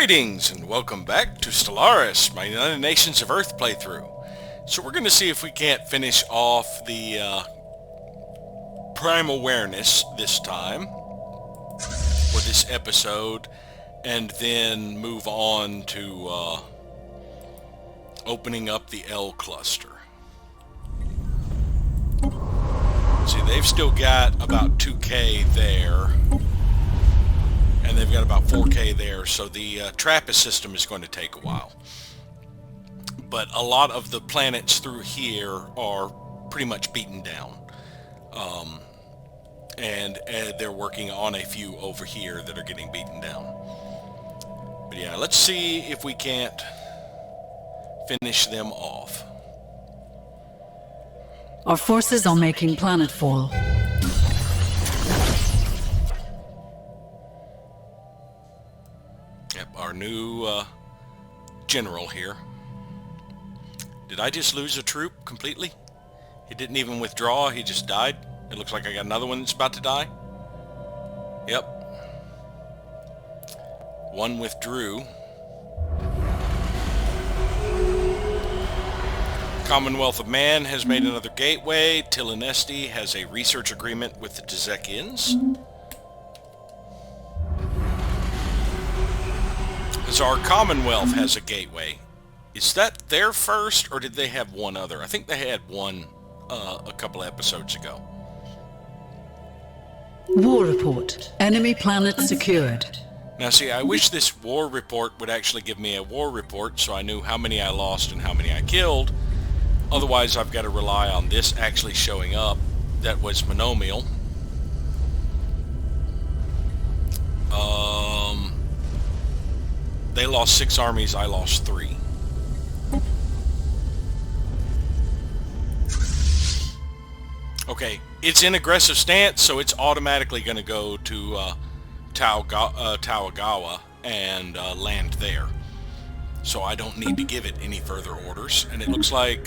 Greetings and welcome back to Stellaris, my United Nations of Earth playthrough. So we're going to see if we can't finish off the Prime Awareness this time, or this episode, and then move on to opening up the L cluster. See, they've still got about 2K there. And they've got about 4K there, so the TRAPPIST system is going to take a while. But a lot of the planets through here are pretty much beaten down. And they're working on a few over here that are getting beaten down. But yeah, let's see if we can't finish them off. Our forces are making planetfall. Our new general here. Did I just lose a troop completely? He didn't even withdraw, he just died. It looks like I got another one that's about to die. Yep. One withdrew. Commonwealth of Man has made another gateway. Tilinesti has a research agreement with the Tezekians. Our Commonwealth has a gateway. Is that their first, or did they have one other? I think they had one a couple of episodes ago. War report. Enemy planet secured. Now see, I wish this war report would actually give me a war report so I knew how many I lost and how many I killed. Otherwise, I've got to rely on this actually showing up. That was monomial. They lost 6 armies, I lost 3. Okay, it's in aggressive stance, so it's automatically going to go to Taogawa and land there. So I don't need to give it any further orders. And it looks like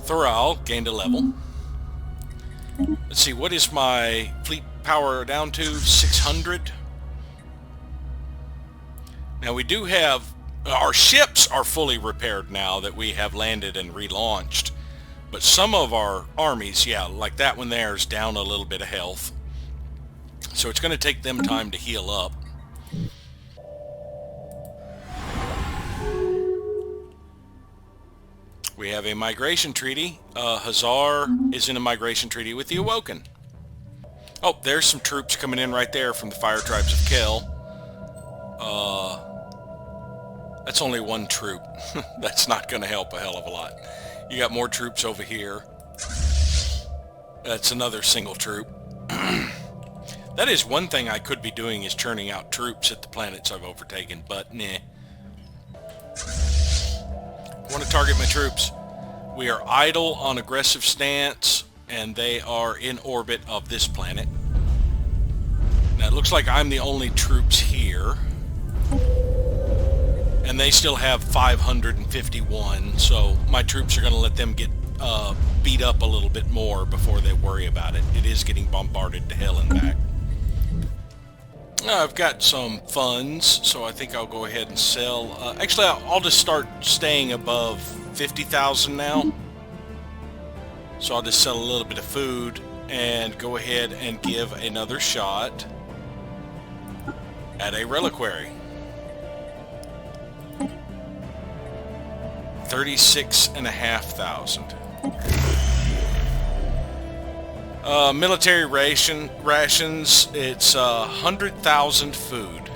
Thural gained a level. Let's see, what is my fleet power down to? 600? Now we do have, our ships are fully repaired now that we have landed and relaunched. But some of our armies, yeah, like that one there is down a little bit of health. So it's going to take them time to heal up. We have a migration treaty. Hazar is in a migration treaty with the Awoken. Oh, there's some troops coming in right there from the Fire Tribes of Kel. That's only one troop. That's not going to help a hell of a lot. You got more troops over here. That's another single troop. That is one thing I could be doing, is churning out troops at the planets I've overtaken, but nah. I want to target my troops. We are idle on aggressive stance, and they are in orbit of this planet. Now it looks like I'm the only troops here. And they still have 551, so my troops are going to let them get beat up a little bit more before they worry about it. It is getting bombarded to hell and back. I've got some funds, so I think I'll go ahead and sell. Actually, I'll just start staying above 50,000 now. So I'll just sell a little bit of food and go ahead and give another shot at a reliquary. 36,500. Military rations, it's 100,000 food.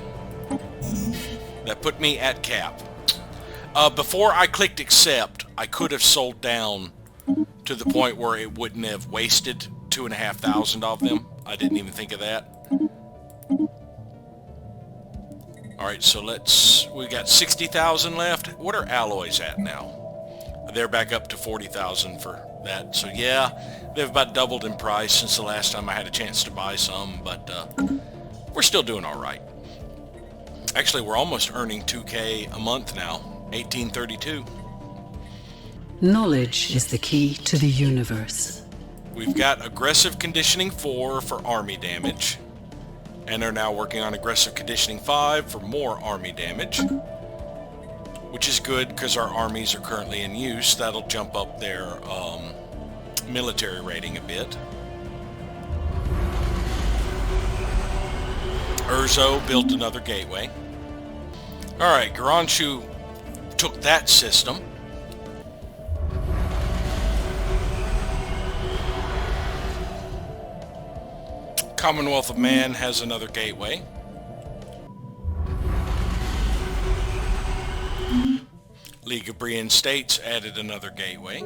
That put me at cap. Before I clicked accept, I could have sold down to the point where it wouldn't have wasted 2,500 of them. I didn't even think of that. Alright, so we got 60,000 left. What are alloys at now? They're back up to 40,000 for that. So yeah, they've about doubled in price since the last time I had a chance to buy some, but we're still doing alright. Actually, we're almost earning 2K a month now, 1832. Knowledge is the key to the universe. We've got aggressive conditioning 4 for army damage. and are now working on Aggressive Conditioning 5 for more army damage, which is good because our armies are currently in use. That'll jump up their military rating a bit. Urzo built another gateway. Alright, Garanshu took that system. Commonwealth of Man has another gateway. League of Brian States added another gateway.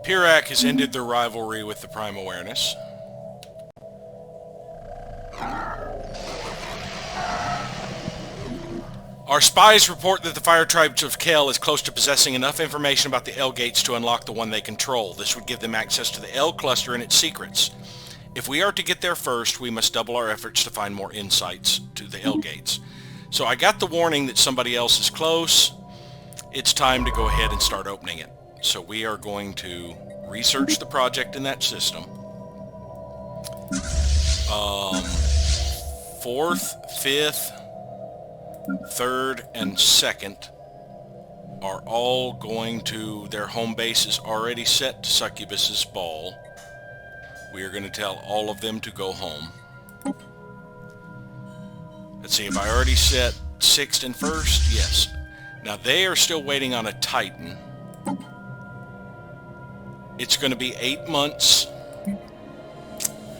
Pirac has ended their rivalry with the Prime Awareness. Our spies report that the Fire Tribes of Kel is close to possessing enough information about the L gates to unlock the one they control. This would give them access to the L cluster and its secrets. If we are to get there first, we must double our efforts to find more insights to the L gates. So I got the warning that somebody else is close. It's time to go ahead and start opening it. So we are going to research the project in that system. 4th, 5th, 3rd, and 2nd are all going to, their home base is already set to Succubus's ball. We are going to tell all of them to go home. Let's see, if I already set 6th and 1st? Yes. Now they are still waiting on a Titan. It's going to be 8 months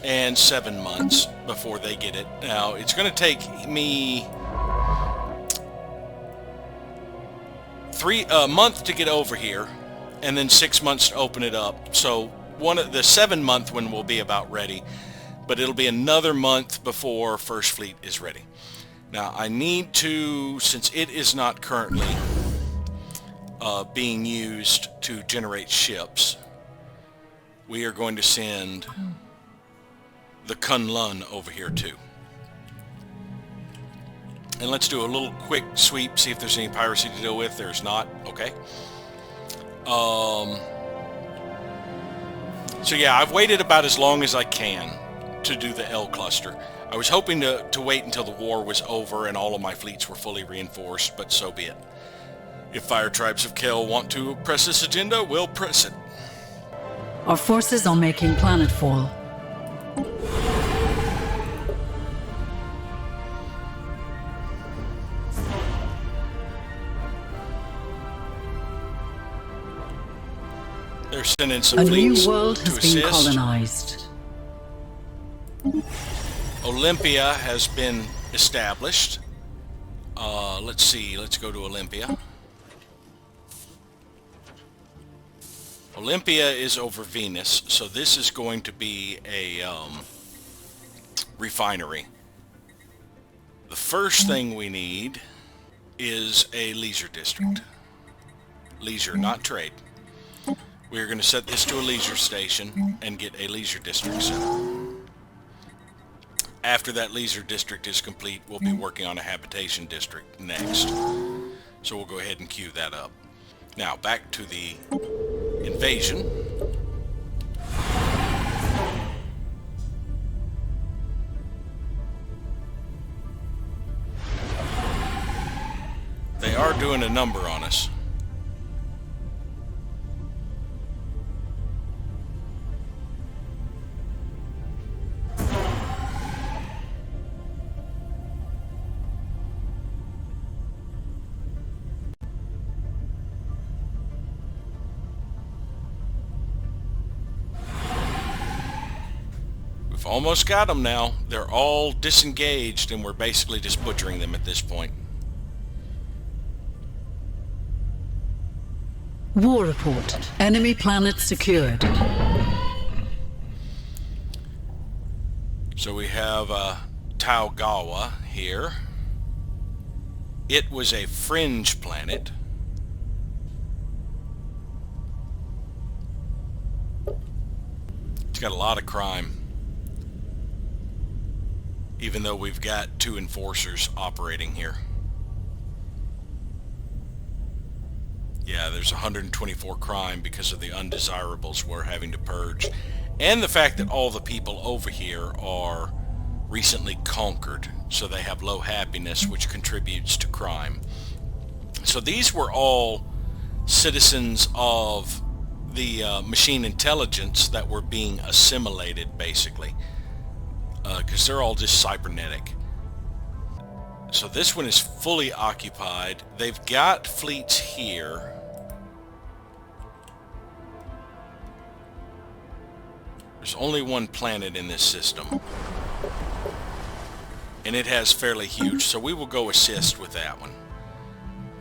and 7 months before they get it. Now, it's going to take me a month to get over here, and then 6 months to open it up. So the 7-month one will be about ready, but it'll be another month before First Fleet is ready. Now I need to, since it is not currently being used to generate ships, we are going to send the Kunlun over here too. And let's do a little quick sweep, see if there's any piracy to deal with. There's not. Okay. So yeah, I've waited about as long as I can to do the L cluster. I was hoping to wait until the war was over and all of my fleets were fully reinforced, but so be it. If Fire Tribes of Kel want to press this agenda, we'll press it. Our forces are making planetfall. They're sending some A fleets new world has to been assist. colonized. Olympia has been established. Let's see, let's go to Olympia. Olympia is over Venus, so this is going to be a refinery. The first thing we need is a leisure district. Leisure, not trade. We're going to set this to a leisure station and get a leisure district set up. After that leisure district is complete, we'll be working on a habitation district next. So we'll go ahead and queue that up. Now, back to the invasion. They are doing a number on us. Almost got them now. They're all disengaged and we're basically just butchering them at this point. War report. Enemy planet secured. So we have Taogawa here. It was a fringe planet. It's got a lot of crime. Even though we've got 2 enforcers operating here. Yeah, there's 124 crime because of the undesirables we're having to purge. And the fact that all the people over here are recently conquered, so they have low happiness, which contributes to crime. So these were all citizens of the machine intelligence that were being assimilated, basically, because they're all just cybernetic. So this one is fully occupied. They've got fleets here. There's only one planet in this system, and it has fairly huge, so we will go assist with that one.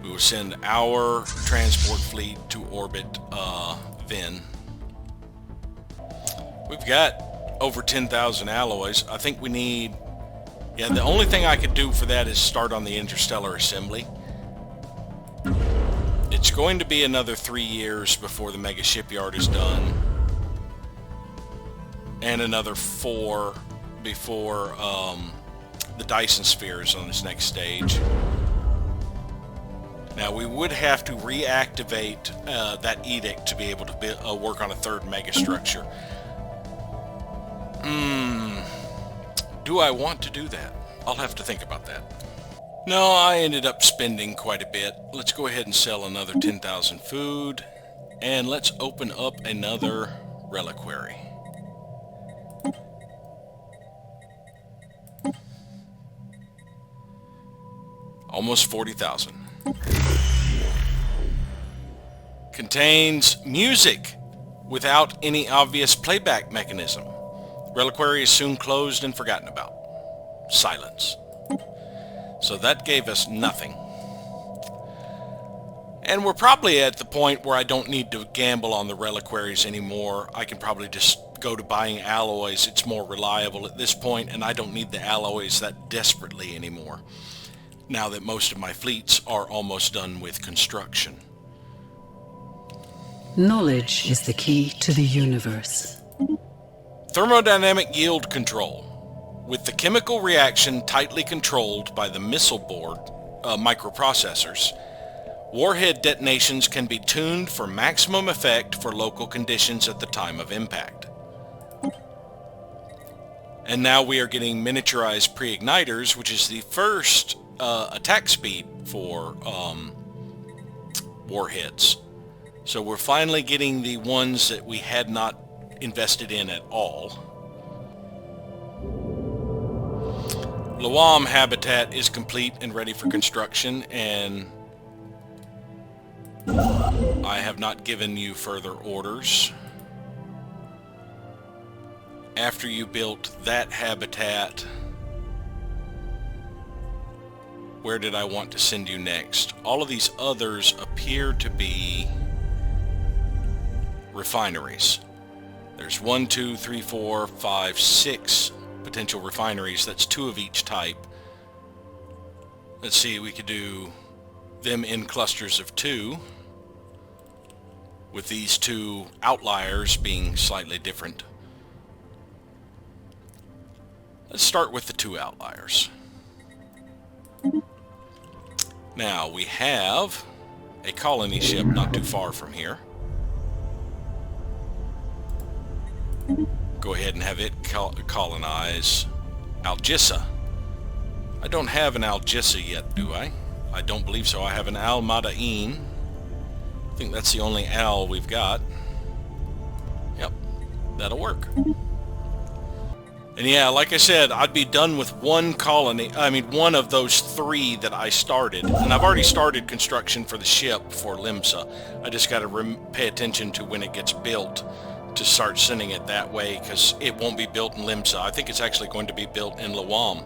We will send our transport fleet to orbit Vin. We've got over 10,000 alloys. I think we need... Yeah, the only thing I could do for that is start on the interstellar assembly. It's going to be another 3 years before the mega shipyard is done. And another 4 before the Dyson sphere is on this next stage. Now we would have to reactivate that edict to be able to work on a third megastructure. Do I want to do that? I'll have to think about that. No, I ended up spending quite a bit. Let's go ahead and sell another 10,000 food. And let's open up another reliquary. Almost 40,000. Contains music without any obvious playback mechanism. Reliquary is soon closed and forgotten about. Silence. So that gave us nothing. And we're probably at the point where I don't need to gamble on the reliquaries anymore. I can probably just go to buying alloys. It's more reliable at this point, and I don't need the alloys that desperately anymore, now that most of my fleets are almost done with construction. Knowledge is the key to the universe. Thermodynamic yield control. With the chemical reaction tightly controlled by the missile board microprocessors, warhead detonations can be tuned for maximum effect for local conditions at the time of impact. And now we are getting miniaturized pre-igniters, which is the first attack speed for warheads. So we're finally getting the ones that we had not invested in at all. Lawam habitat is complete and ready for construction, and I have not given you further orders. After you built that habitat, where did I want to send you next? All of these others appear to be refineries. There's 1, 2, 3, 4, 5, 6 potential refineries. That's 2 of each type. Let's see, we could do them in clusters of 2, with these 2 outliers being slightly different. Let's start with the 2 outliers. Now we have a colony ship not too far from here. Go ahead and have it colonize Algissa. I don't have an Algissa yet, do I? I don't believe so. I have an Al Madain. I think that's the only Al we've got. Yep, that'll work. And yeah, like I said, I'd be done with one colony, one of those 3 that I started. And I've already started construction for the ship for Limsa. I just got to pay attention to when it gets built to start sending it that way, because it won't be built in Limsa. I think it's actually going to be built in Lawam.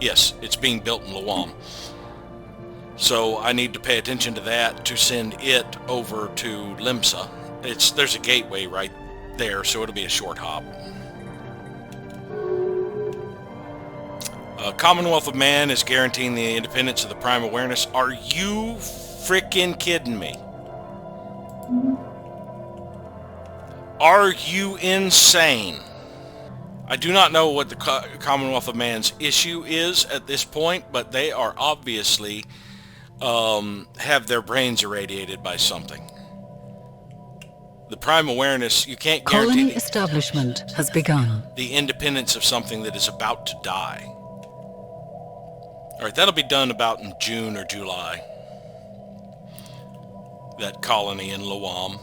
Yes, it's being built in Lawam. So I need to pay attention to that to send it over to Limsa. There's a gateway right there, so it'll be a short hop. Commonwealth of Man is guaranteeing the independence of the Prime Awareness. Are you freaking kidding me? Are you insane? I do not know what the Commonwealth of Man's issue is at this point, but they are obviously have their brains irradiated by something. The prime awareness, you can't Colony guarantee establishment has begun. the independence of something that is about to die. All right, that'll be done about in June or July. That colony in Lawam.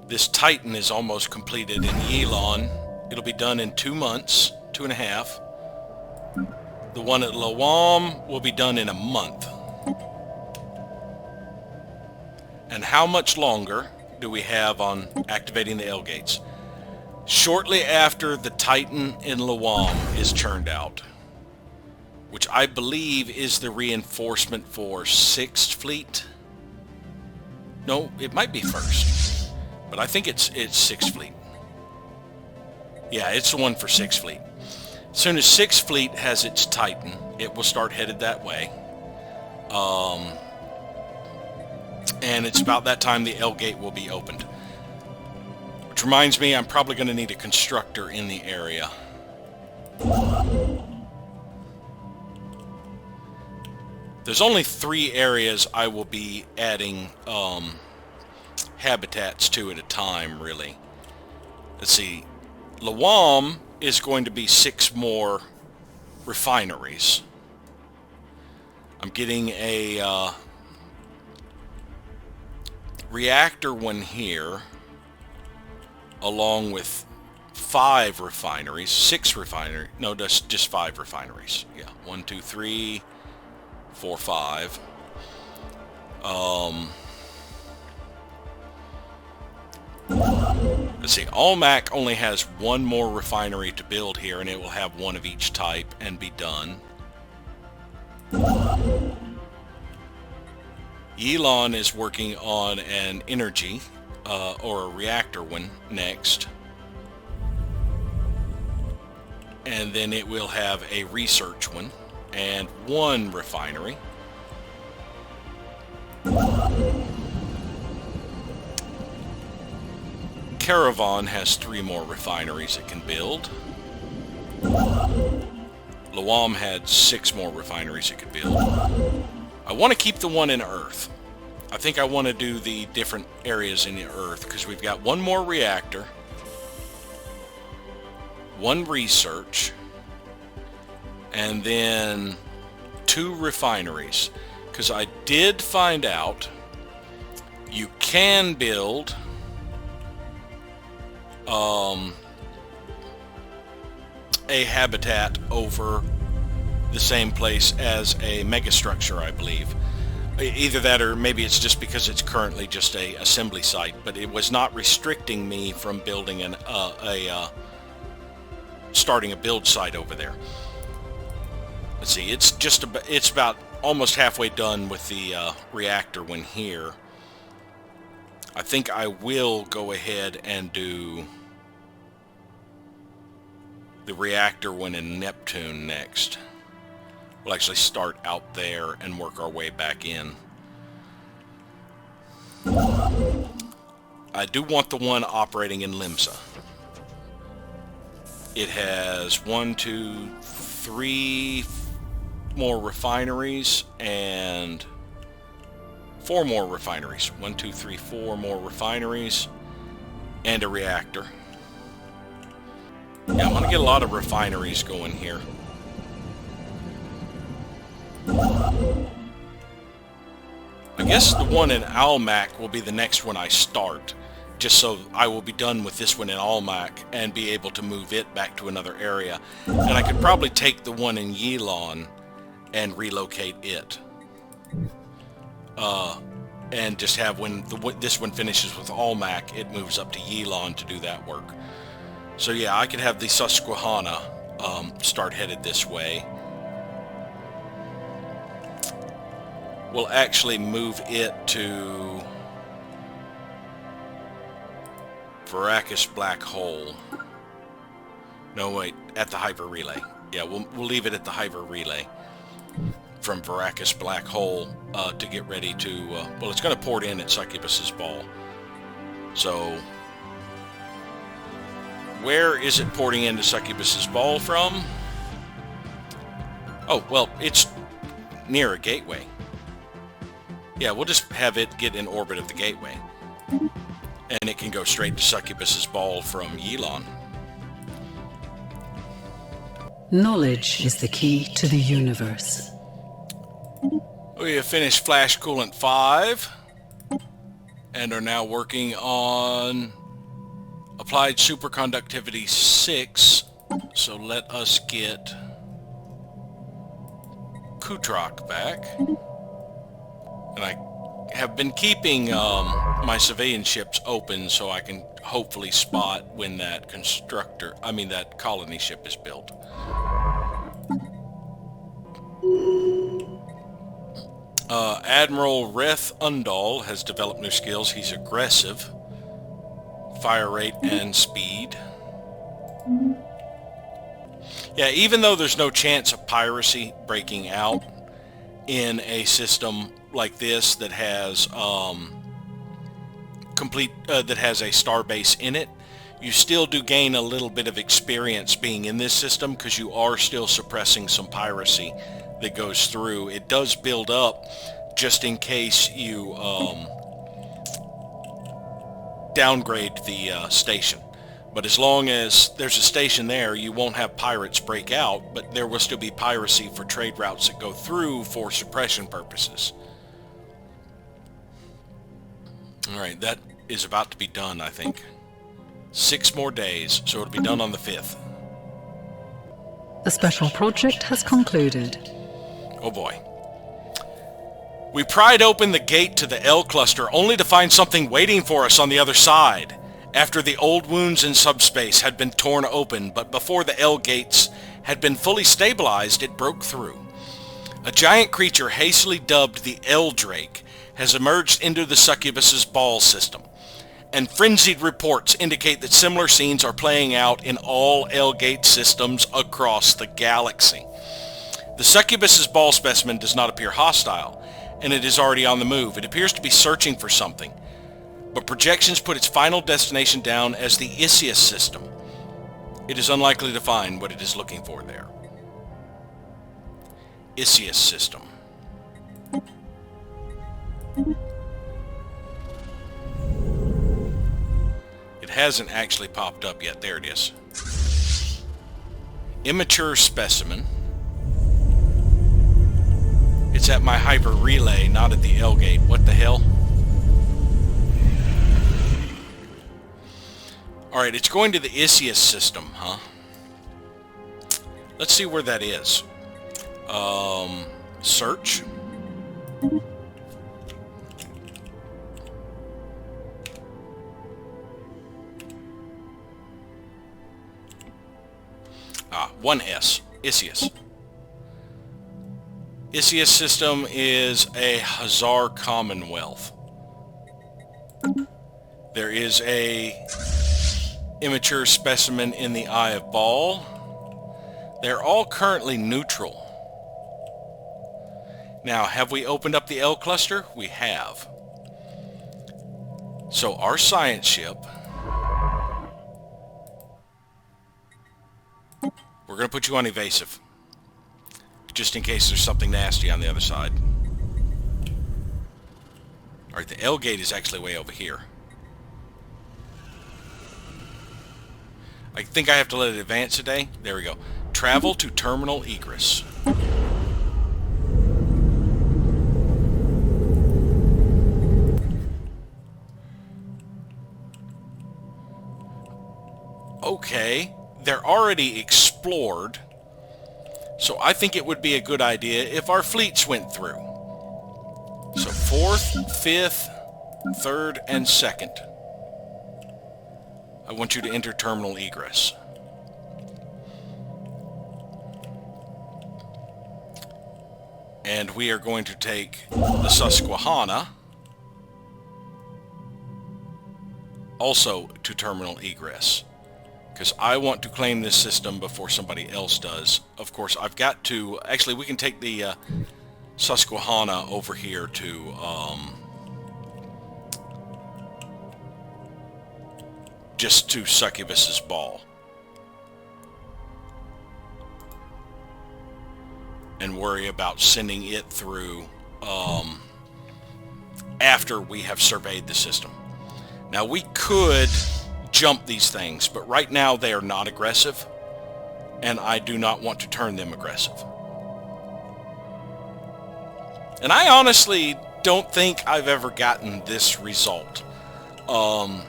This Titan is almost completed in Yilon. It'll be done in 2 months, 2.5. The one at Lawam will be done in a month. And how much longer do we have on activating the L gates? Shortly after the Titan in Lawam is churned out, which I believe is the reinforcement for 6th Fleet. No, it might be 1st, but I think it's 6th Fleet. Yeah, it's the one for 6th Fleet. As soon as 6th Fleet has its Titan, it will start headed that way. And it's about that time the L gate will be opened. Which reminds me, I'm probably going to need a constructor in the area. There's only 3 areas I will be adding habitats to at a time, really. Let's see. Lawam is going to be 6 more refineries. I'm getting a reactor one here, along with 5 refineries, 6 refineries. No, that's just 5 refineries. Yeah, 1, 2, 3, 4, 5. Let's see, Almac only has 1 more refinery to build here, and it will have 1 of each type and be done. Elon is working on an energy, or a reactor one next. And then it will have a research one and 1 refinery. Caravan has 3 more refineries it can build. Lawam had 6 more refineries it could build. I want to keep the one in Earth. I think I want to do the different areas in the Earth because we've got 1 more reactor, 1 research, and then 2 refineries. Because I did find out you can build a habitat over the same place as a megastructure, I believe. Either that or maybe it's just because it's currently just a assembly site, but it was not restricting me from building starting a build site over there. Let's see, it's about almost halfway done with the reactor one here. I think I will go ahead and do the reactor one in Neptune next. We'll actually start out there and work our way back in. I do want the one operating in Limsa. It has 1, 2, 3 more refineries and 4 more refineries. 1, 2, 3, 4 more refineries and a reactor. Yeah, I'm going to get a lot of refineries going here. I guess the one in Almac will be the next one I start, just so I will be done with this one in Almac and be able to move it back to another area. And I could probably take the one in Yilon and relocate it. And just have when this one finishes with Almac, it moves up to Yilon to do that work. So yeah, I could have the Susquehanna start headed this way. We'll actually move it to Veracruz Black Hole. No, wait, at the Hyper Relay. Yeah, we'll leave it at the Hyper Relay from Veracruz Black Hole to get ready to... well, it's going to port in at Succubus's Ball. So, where is it porting into Succubus's Ball from? Oh, well, it's near a gateway. Yeah, we'll just have it get in orbit of the gateway. And it can go straight to Succubus's ball from Yilon. Knowledge is the key to the universe. We have finished Flash Coolant 5 and are now working on Applied Superconductivity 6. So let us get Kutrak back. And I have been keeping my civilian ships open so I can hopefully spot when that that colony ship is built. Admiral Reth Undal has developed new skills. He's aggressive, fire rate, and speed. Yeah, even though there's no chance of piracy breaking out in a system like this that has that has a star base in it, you still do gain a little bit of experience being in this system because you are still suppressing some piracy that goes through. It does build up just in case you downgrade the station. But as long as there's a station there, you won't have pirates break out, but there will still be piracy for trade routes that go through for suppression purposes. Alright, that is about to be done, I think. 6 more days, so it'll be done on the 5th. The special project has concluded. Oh boy. We pried open the gate to the L cluster only to find something waiting for us on the other side. After the old wounds in subspace had been torn open, but before the L gates had been fully stabilized, it broke through. A giant creature hastily dubbed the L Drake has emerged into the Succubus's ball system, and frenzied reports indicate that similar scenes are playing out in all L gate systems across the galaxy. The Succubus's ball specimen does not appear hostile, and it is already on the move. It appears to be searching for something, but projections put its final destination down as the Isius system. It is unlikely to find what it is looking for there. Isius system. It hasn't actually popped up yet. There it is. Immature specimen. It's at my hyper relay, not at the L gate. What the hell? Alright, it's going to the Isius system, huh? Let's see where that is. Search. Ah, 1S. Isius. Isius system is a Hazar Commonwealth. There is a immature specimen in the Eye of Ball. They're all currently neutral. Now, have we opened up the L cluster? We have. So our science ship, we're going to put you on evasive, just in case there's something nasty on the other side. Alright, the L gate is actually way over here. I think I have to let it advance today. There we go. Travel to terminal egress. Okay, they're already explored, so I think it would be a good idea if our fleets went through. So 4th, 5th, 3rd, and 2nd. I want you to enter terminal egress. And we are going to take the Susquehanna also to terminal egress, because I want to claim this system before somebody else does. Of course, I've got to... Actually, we can take the Susquehanna over here to... just to Succubus's ball. And worry about sending it through after we have surveyed the system. Now we could jump these things, but right now they are not aggressive, and I do not want to turn them aggressive. And I honestly don't think I've ever gotten this result. The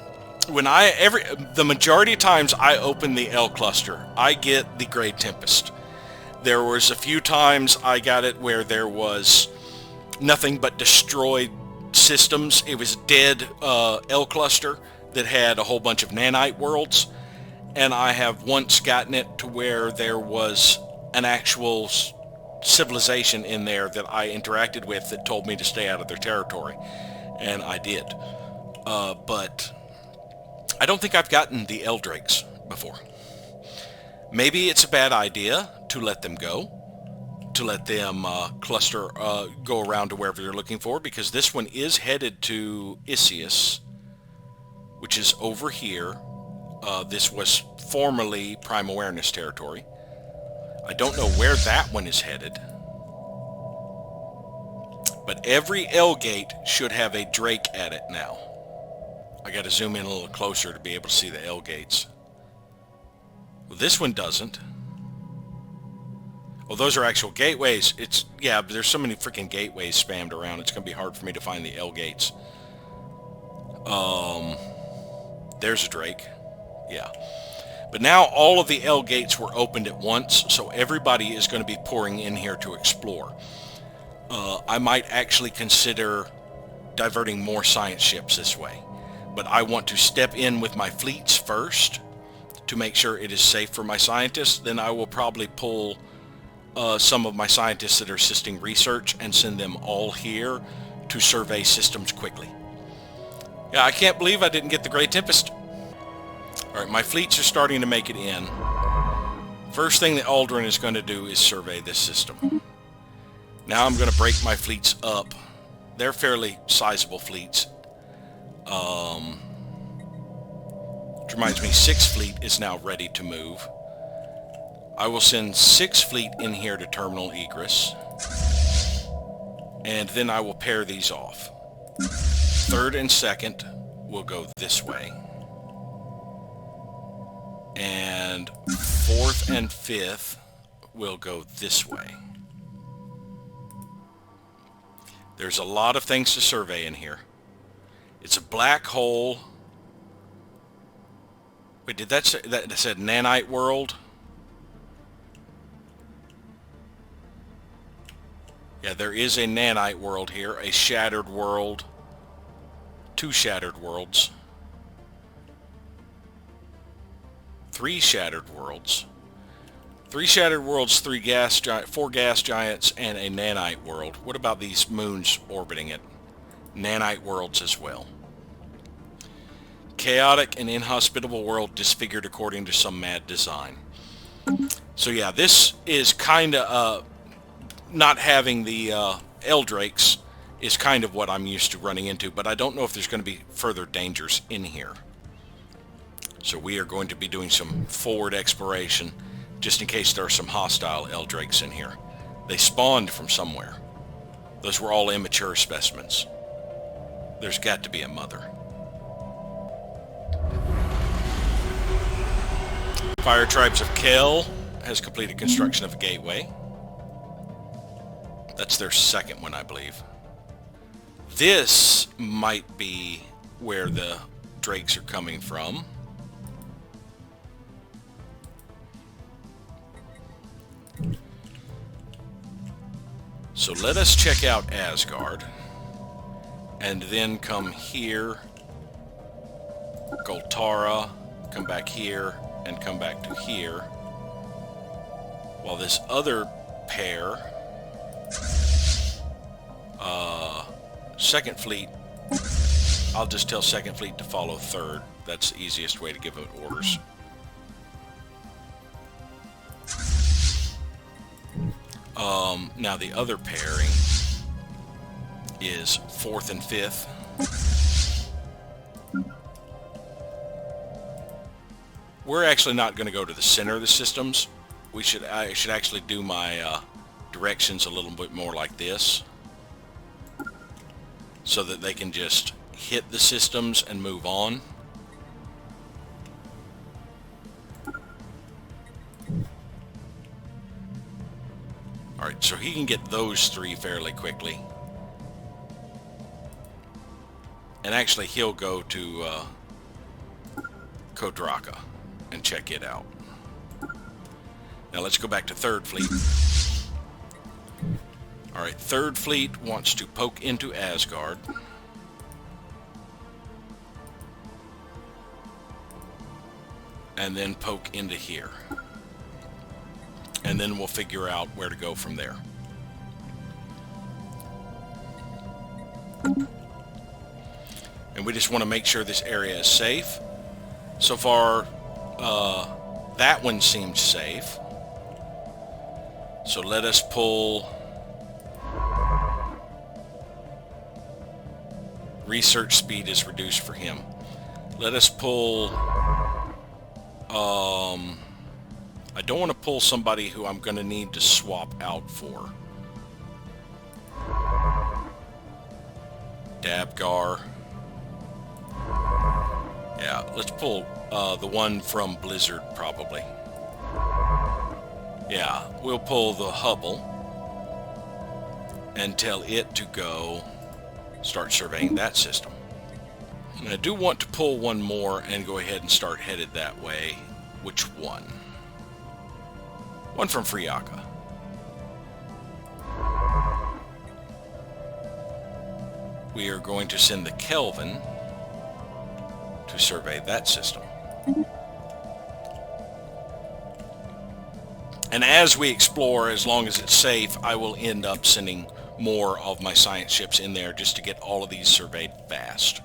majority of times I open the L cluster, I get the Great Tempest. There was a few times I got it where there was nothing but destroyed systems. It was a dead L cluster that had a whole bunch of nanite worlds, and I have once gotten it to where there was an actual civilization in there that I interacted with that told me to stay out of their territory, and I did. But I don't think I've gotten the Eldrakes before. Maybe it's a bad idea to let them go, to let them cluster, go around to wherever you're looking for, because this one is headed to Isius, which is over here. This was formerly Prime Awareness territory. I don't know where that one is headed. But every L gate should have a Drake at it now. I got to zoom in a little closer to be able to see the L gates. Well, this one doesn't. Well, those are actual gateways. Yeah, but there's so many freaking gateways spammed around, it's going to be hard for me to find the L gates. There's a Drake. Yeah. But now all of the L gates were opened at once, so everybody is going to be pouring in here to explore. I might actually consider diverting more science ships this way. But I want to step in with my fleets first to make sure it is safe for my scientists. Then I will probably pull some of my scientists that are assisting research and send them all here to survey systems quickly. Yeah, I can't believe I didn't get the Great Tempest. Alright, my fleets are starting to make it in. First thing that Aldrin is going to do is survey this system. Now I'm going to break my fleets up. They're fairly sizable fleets. Which reminds me, 6th Fleet is now ready to move. I will send 6th Fleet in here to Terminal Egress. And then I will pair these off. 3rd and 2nd will go this way. And 4th and 5th will go this way. There's a lot of things to survey in here. It's a black hole. Wait, did that say that said nanite world? Yeah, there is a nanite world here, a shattered world, 2 shattered worlds, 3 shattered worlds, 3 shattered worlds, 4 gas giants, and a nanite world. What about these moons orbiting it? Nanite worlds as well. Chaotic and inhospitable world disfigured according to some mad design. So yeah, this is kind of not having the Eldrakes is kind of what I'm used to running into, but I don't know if there's going to be further dangers in here. So we are going to be doing some forward exploration just in case there are some hostile Eldrakes in here. They spawned from somewhere. Those were all immature specimens. There's got to be a mother. Fire Tribes of Kel has completed construction of a gateway. That's their 2nd one, I believe. This might be where the Drakes are coming from. So let us check out Asgard. And then come here, Goltara, come back here, and come back to here. While this other pair, 2nd Fleet, I'll just tell 2nd Fleet to follow 3rd. That's the easiest way to give them orders. Now the other pairing is 4th and 5th. We're actually not going to go to the center of the systems. I should actually do my directions a little bit more like this. so that they can just hit the systems and move on. Alright, so he can get those 3 fairly quickly. And actually he'll go to Kodraka and check it out. Now let's go back to 3rd Fleet. Alright, 3rd Fleet wants to poke into Asgard. And then poke into here. And then we'll figure out where to go from there. And we just want to make sure this area is safe. So far, that one seems safe. So let us pull research speed is reduced for him. Let us pull I don't want to pull somebody who I'm going to need to swap out for. Dabgar. Yeah, let's pull the one from Blizzard probably. Yeah, we'll pull the Hubble and tell it to go start surveying that system. And I do want to pull one more and go ahead and start headed that way. Which one? One from Friaka. We are going to send the Kelvin to survey that system. And as we explore, as long as it's safe, I will end up sending more of my science ships in there just to get all of these surveyed fast.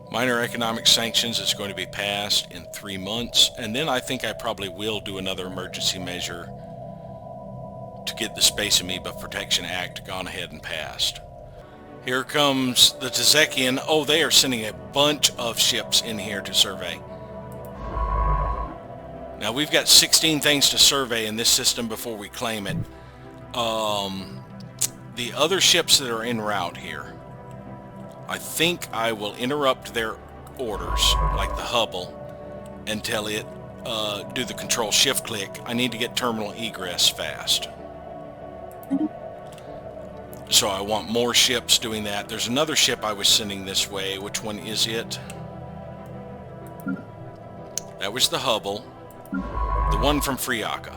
Minor economic sanctions is going to be passed in 3 months, and then I think I probably will do another emergency measure to get the Space Amoeba Protection Act gone ahead and passed. Here comes the Tezekian. Oh, they are sending a bunch of ships in here to survey. Now we've got 16 things to survey in this system before we claim it. The other ships that are en route here, I think I will interrupt their orders, like the Hubble, and tell it do the control shift click. I need to get terminal egress fast. So I want more ships doing that. There's another ship I was sending this way. Which one is it? That was the Hubble. The one from Friaka.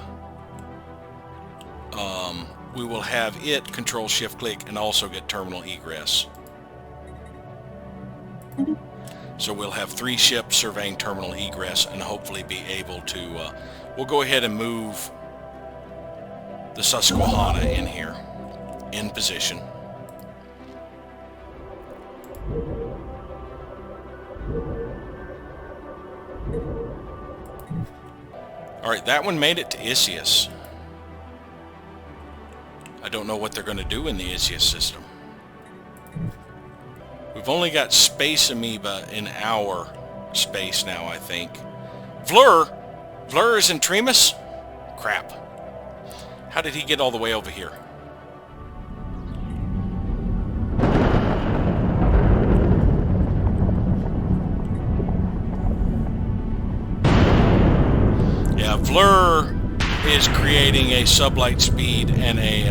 We will have it control shift click and also get terminal egress. So we'll have 3 ships surveying terminal egress and hopefully be able to... we'll go ahead and move the Susquehanna in here, in position. Alright, that one made it to Isius. I don't know what they're going to do in the Isius system. We've only got Space Amoeba in our space now, I think. Vlur! Vlur is in Tremus? Crap. How did he get all the way over here? Yeah, Vlur is creating a sublight speed and a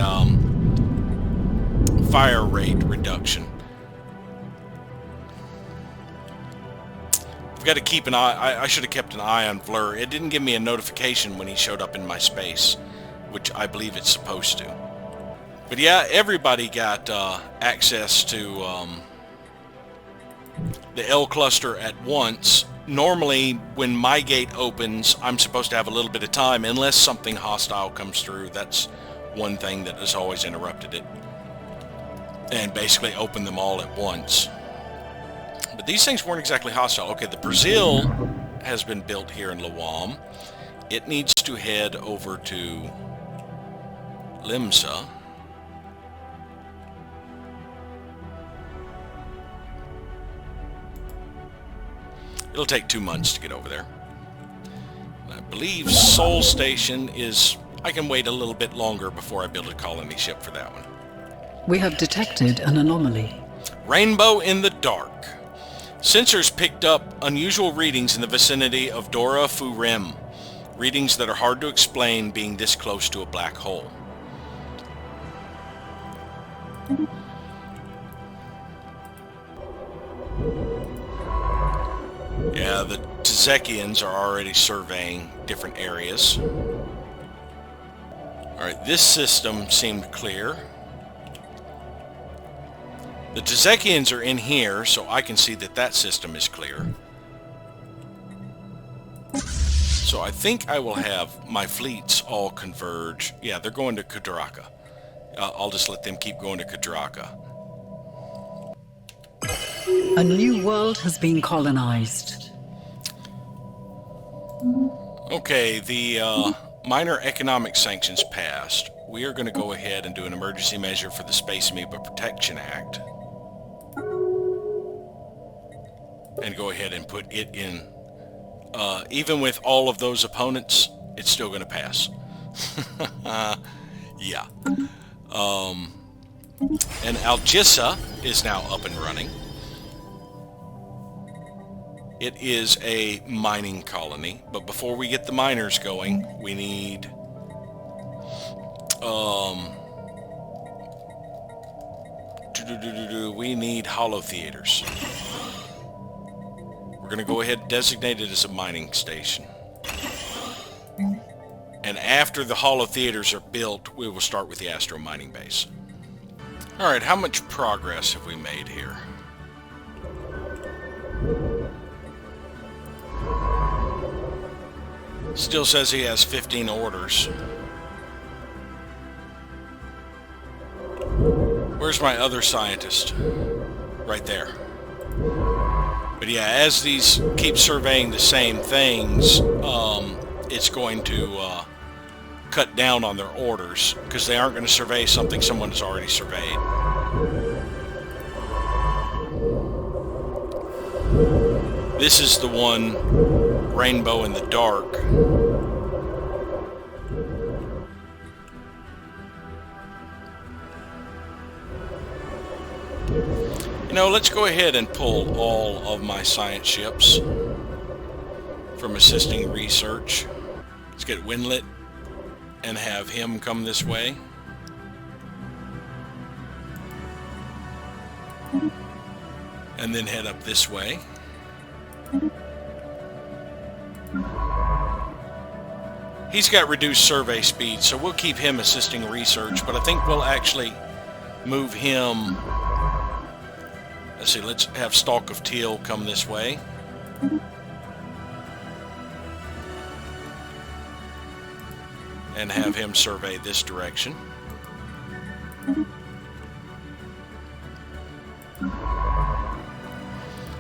fire rate reduction. I've got to keep an eye. I should have kept an eye on Vlur. It didn't give me a notification when he showed up in my space, which I believe it's supposed to. But yeah, everybody got access to the L cluster at once. Normally, when my gate opens, I'm supposed to have a little bit of time, unless something hostile comes through. That's one thing that has always interrupted it. And basically open them all at once. But these things weren't exactly hostile. Okay, the Brazil has been built here in Lawam. It needs to head over to Limsa. It'll take 2 months to get over there. I believe Sol Station is... I can wait a little bit longer before I build a colony ship for that one. We have detected an anomaly. Rainbow in the dark. Sensors picked up unusual readings in the vicinity of Dora Fu-Rim. Readings that are hard to explain being this close to a black hole. Yeah, the Tzekians are already surveying different areas. Alright, this system seemed clear. The Tzekians are in here, so I can see that that system is clear. So I think I will have my fleets all converge. Yeah, they're going to Kudraka. I'll just let them keep going to Kudraka. A new world has been colonized. Okay, the minor economic sanctions passed. We are going to go ahead and do an emergency measure for the Space Amoeba Protection Act. And go ahead and put it in. Even with all of those opponents, it's still going to pass. Yeah. And Algissa is now up and running. It is a mining colony, but before we get the miners going, we need we need hollow theaters. We're going to go ahead and designate it as a mining station. And after the hollow theaters are built, we will start with the Astro mining base. Alright, how much progress have we made here? Still says he has 15 orders. Where's my other scientist? Right there. But yeah, as these keep surveying the same things, it's going to cut down on their orders, because they aren't going to survey something someone has already surveyed. This is the one, Rainbow in the Dark. You know, let's go ahead and pull all of my science ships from assisting research. Let's get Windlet and have him come this way. And then head up this way. He's got reduced survey speed, so we'll keep him assisting research, but I think we'll actually move him. Let's see, let's have Stalk of Teal come this way. And have him survey this direction.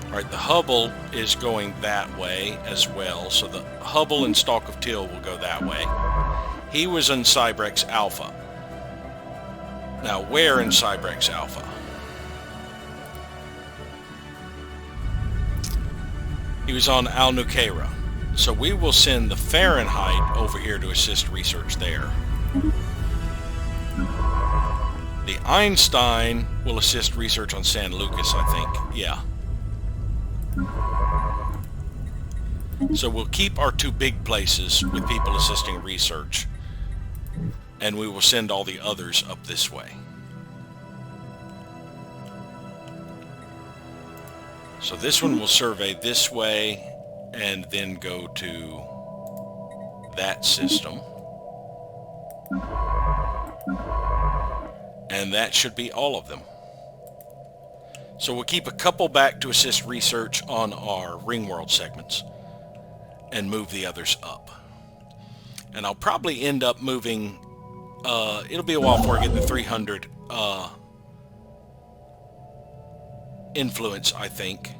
Alright, the Hubble is going that way as well, so the Hubble and Stalk of Teal will go that way. He was in Cybrex Alpha. Now, where in Cybrex Alpha? He was on Al-Nukaira. So we will send the Fahrenheit over here to assist research there. The Einstein will assist research on San Lucas, I think. Yeah. So we'll keep our two big places with people assisting research. And we will send all the others up this way. So this one will survey this way and then go to that system. And that should be all of them. So we'll keep a couple back to assist research on our Ringworld segments and move the others up. And I'll probably end up moving, it'll be a while before I get the 300 influence, I think.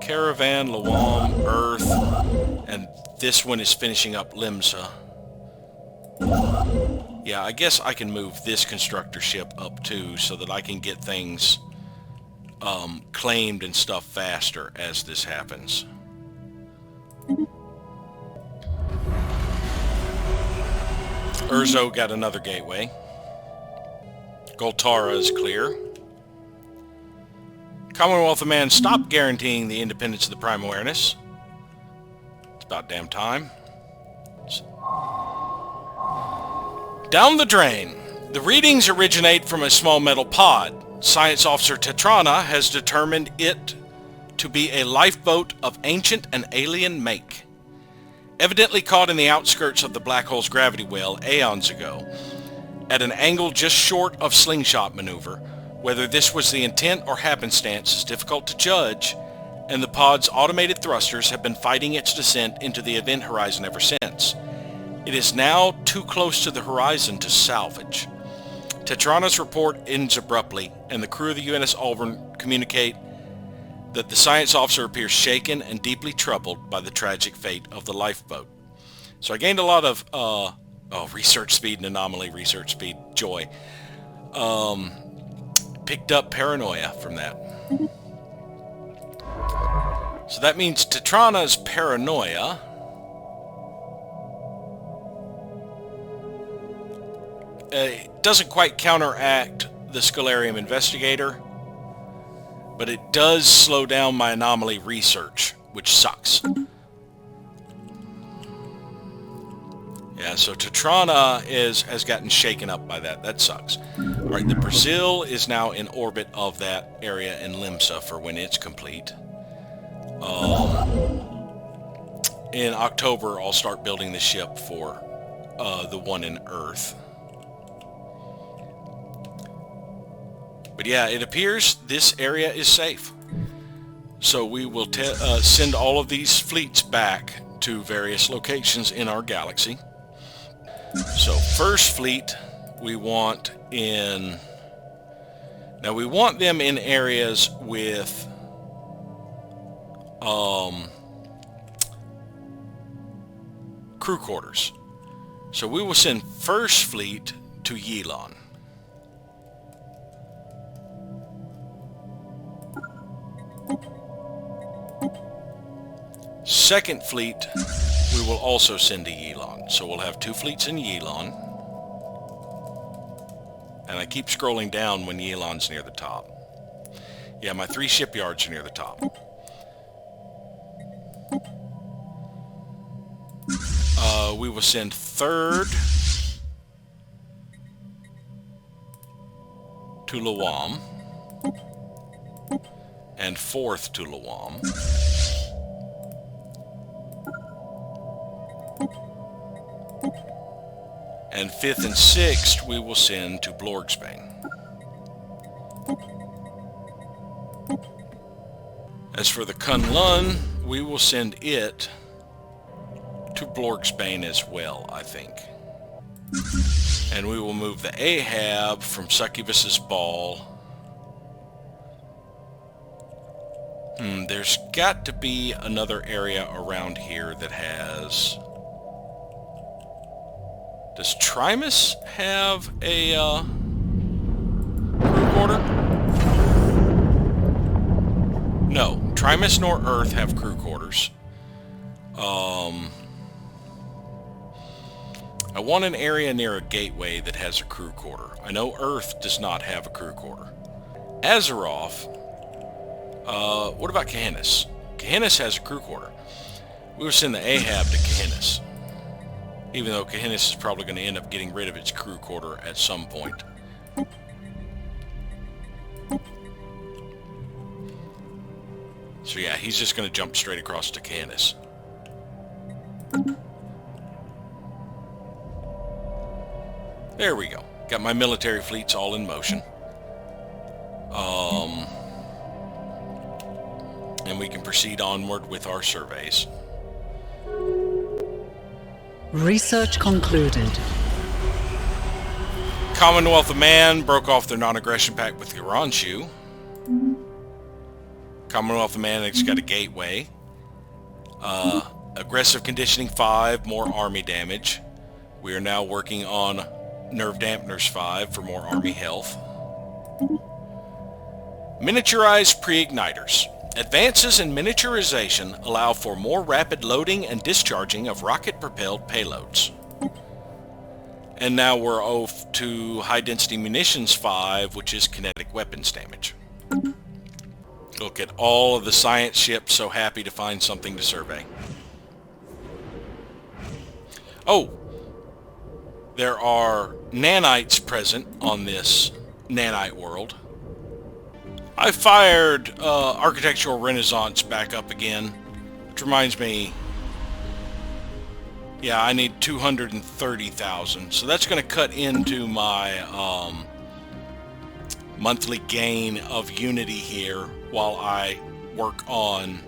Caravan, Lawam, Earth, and this one is finishing up Limsa. Yeah, I guess I can move this constructor ship up too, so that I can get things claimed and stuff faster as this happens. Urzo got another gateway. Goltara is clear. Commonwealth of Man, stop guaranteeing the independence of the Prime Awareness. It's about damn time. Down the drain. The readings originate from a small metal pod. Science Officer Tetrana has determined it to be a lifeboat of ancient and alien make. Evidently caught in the outskirts of the black hole's gravity well aeons ago, at an angle just short of slingshot maneuver. Whether this was the intent or happenstance is difficult to judge, and the pod's automated thrusters have been fighting its descent into the event horizon ever since. It is now too close to the horizon to salvage. Tetrana's report ends abruptly, and the crew of the UNS Auburn communicate that the science officer appears shaken and deeply troubled by the tragic fate of the lifeboat. So I gained a lot of research speed and anomaly research speed joy. Picked up paranoia from that. So that means Tetrana's paranoia doesn't quite counteract the Scalarium Investigator, but it does slow down my anomaly research, which sucks. Yeah, so Tetrana has gotten shaken up by that. That sucks. Alright, the Brazil is now in orbit of that area in Limsa for when it's complete. In October, I'll start building the ship for the one in Earth. But yeah, it appears this area is safe. So we will send all of these fleets back to various locations in our galaxy. So first fleet we want in... Now we want them in areas with crew quarters. So we will send first fleet to Yilon. Second fleet we will also send to Yilon. So we'll have 2 fleets in Yilon. And I keep scrolling down when Yilon's near the top. Yeah, my 3 shipyards are near the top. We will send third to Luam. And fourth to Luam. And 5th and 6th we will send to Blorgsbane. As for the Kunlun, we will send it to Blorgsbane as well, I think. And we will move the Ahab from Succubus's Ball. There's got to be another area around here that has... Does Trimus have a crew quarter? No, Trimus nor Earth have crew quarters. I want an area near a gateway that has a crew quarter. I know Earth does not have a crew quarter. Azeroth, what about Kahanis? Kahanis has a crew quarter. We will send the Ahab to Kahanis. Even though Kahanis is probably going to end up getting rid of its crew quarter at some point. So yeah, he's just going to jump straight across to Kahanis. There we go. Got my military fleets all in motion. And we can proceed onward with our surveys. Research concluded. Commonwealth of Man broke off their non-aggression pact with Garanshu. Commonwealth of Man has got a gateway. Aggressive conditioning 5, more army damage. We are now working on nerve dampeners 5 for more army health. Miniaturized pre-igniters. Advances in miniaturization allow for more rapid loading and discharging of rocket-propelled payloads. And now we're off to high density munitions 5, which is kinetic weapons damage. Look at all of the science ships so happy to find something to survey. Oh, there are nanites present on this nanite world. I fired Architectural Renaissance back up again, which reminds me, yeah, I need 230,000. So that's going to cut into my monthly gain of Unity here while I work on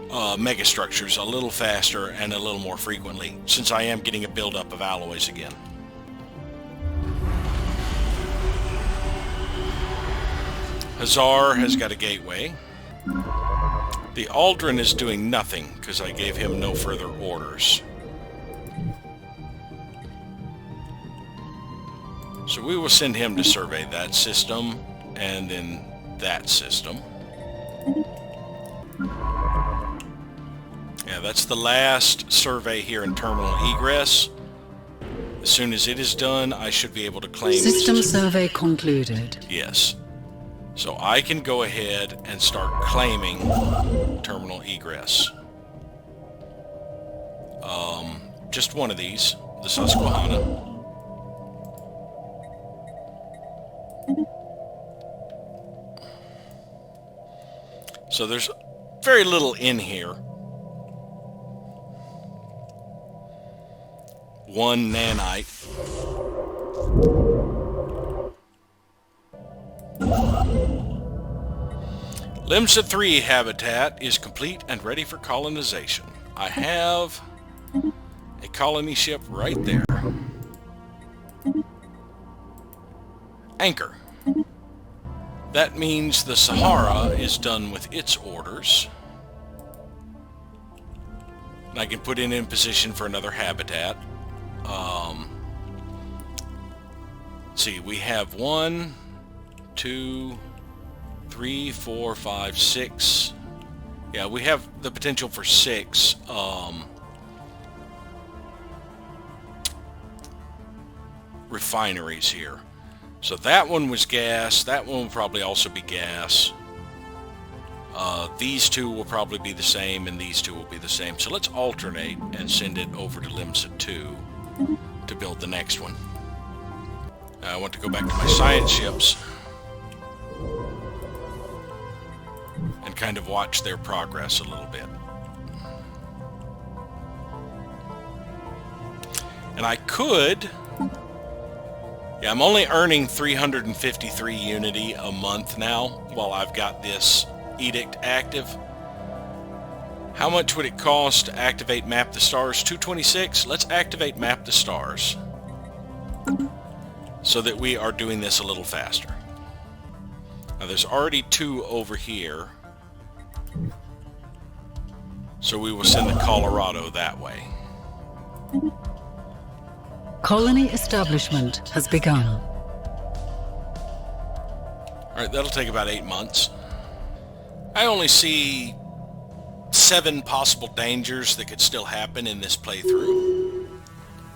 megastructures a little faster and a little more frequently, since I am getting a buildup of alloys again. Hazar has got a gateway. The Aldrin is doing nothing because I gave him no further orders. So we will send him to survey that system and then that system. Yeah, that's the last survey here in Terminal Egress. As soon as it is done, I should be able to claim... System survey concluded. Yes. So I can go ahead and start claiming Terminal Egress. Just one of these, the Susquehanna. So there's very little in here. One nanite. Limsa 3 habitat is complete and ready for colonization. I have a colony ship right there. Anchor. That means the Sahara is done with its orders. And I can put it in position for another habitat. See, we have 1, 2, 3, 4, 5, 6. Yeah, we have the potential for 6 refineries here. So that one was gas. That one will probably also be gas. These two will probably be the same, and these two will be the same. So let's alternate and send it over to Limsa 2 to build the next one. I want to go back to my science ships and kind of watch their progress a little bit. And I could... Yeah, I'm only earning 353 Unity a month now while I've got this edict active. How much would it cost to activate Map the Stars? 226? Let's activate Map the Stars so that we are doing this a little faster. Now there's already 2 over here, so we will send the Colorado that way. Colony establishment has begun. Alright, that'll take about 8 months. I only see 7 possible dangers that could still happen in this playthrough.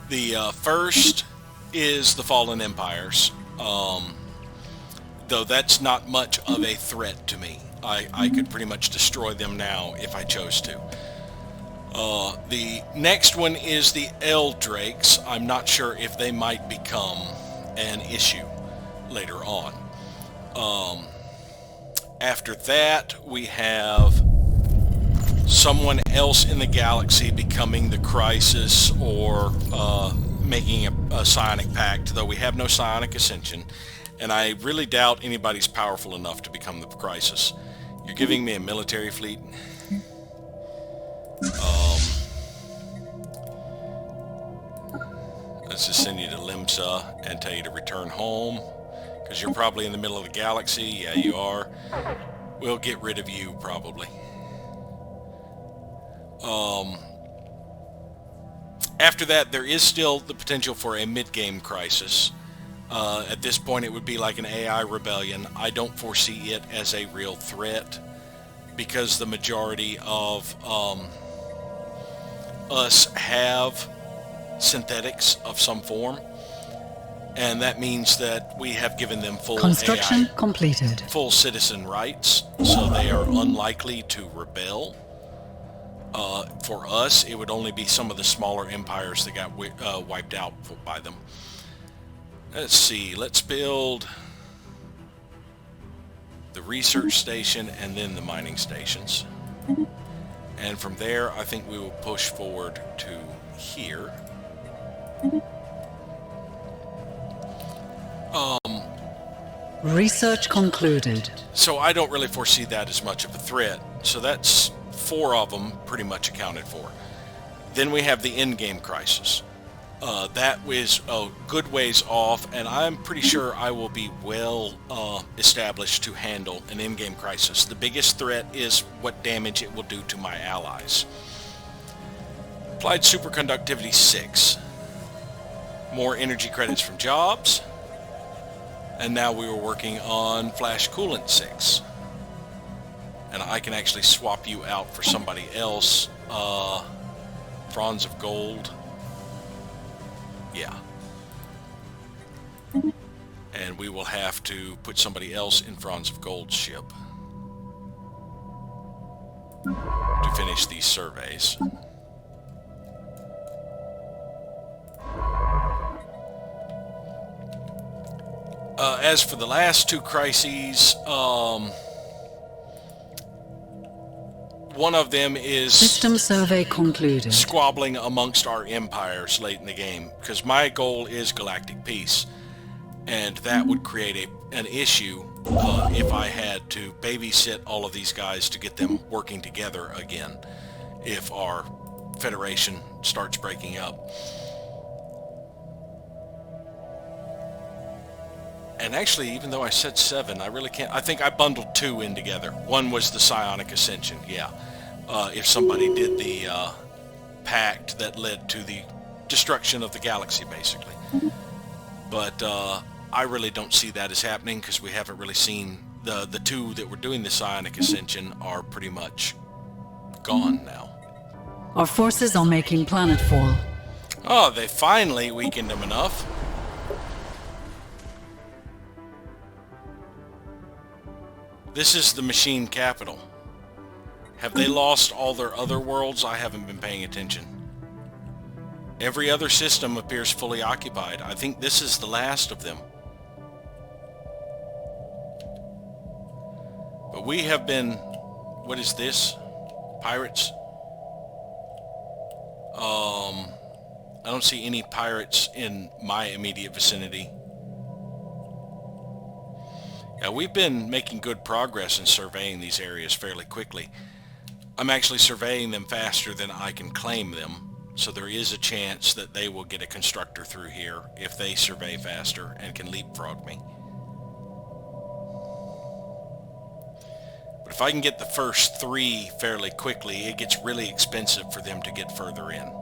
The first is the Fallen Empires, though that's not much of a threat to me. I could pretty much destroy them now if I chose to. The next one is the Eldrakes. I'm not sure if they might become an issue later on. After that, we have someone else in the galaxy becoming the Crisis, or making a psionic pact, though we have no psionic ascension, and I really doubt anybody's powerful enough to become the Crisis. You're giving me a military fleet? Let's just send you to Limsa and tell you to return home, because you're probably in the middle of the galaxy. Yeah, you are. We'll get rid of you, probably. After that, there is still the potential for a mid-game crisis. At this point, it would be like an AI rebellion. I don't foresee it as a real threat, because the majority of us have synthetics of some form. And that means that we have given them full Construction AI, completed. full citizen rights, so they are unlikely to rebel. For us, it would only be some of the smaller empires that got wiped out by them. Let's see, let's build the research station and then the mining stations. And from there, I think we will push forward to here. Research concluded. So I don't really foresee that as much of a threat. So that's 4 of them pretty much accounted for. Then we have the in-game crisis. That was a good ways off, and I'm pretty sure I will be well established to handle an in-game crisis. The biggest threat is what damage it will do to my allies. Applied superconductivity 6. More energy credits from jobs. And now we were working on flash coolant 6. And I can actually swap you out for somebody else. Bronze of gold. Yeah. And we will have to put somebody else in Bronze of Gold ship to finish these surveys. As for the last 2 crises, one of them is System survey concluded. squabbling amongst our empires late in the game, because my goal is galactic peace, and that would create an issue if I had to babysit all of these guys to get them working together again if our Federation starts breaking up. And actually, even though I said 7, I really can't. I think I bundled 2 in together. One was the Psionic Ascension, yeah. If somebody did the pact that led to the destruction of the galaxy, basically. But I really don't see that as happening, because we haven't really seen the 2 that were doing the Psionic Ascension are pretty much gone now. Our forces are making planetfall. Oh, they finally weakened them enough. This is the machine capital. Have they lost all their other worlds? I haven't been paying attention. Every other system appears fully occupied. I think this is the last of them. But we have been... What is this? Pirates? I don't see any pirates in my immediate vicinity. Yeah, we've been making good progress in surveying these areas fairly quickly. I'm actually surveying them faster than I can claim them, so there is a chance that they will get a constructor through here if they survey faster and can leapfrog me. But if I can get the first 3 fairly quickly, it gets really expensive for them to get further in.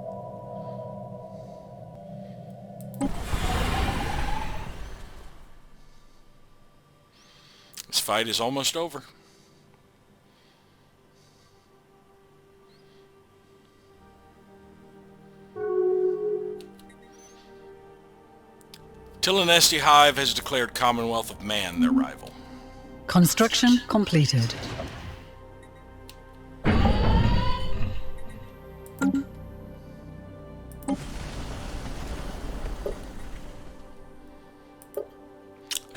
This fight is almost over. Tillinesti Hive has declared Commonwealth of Man their rival. Construction completed. I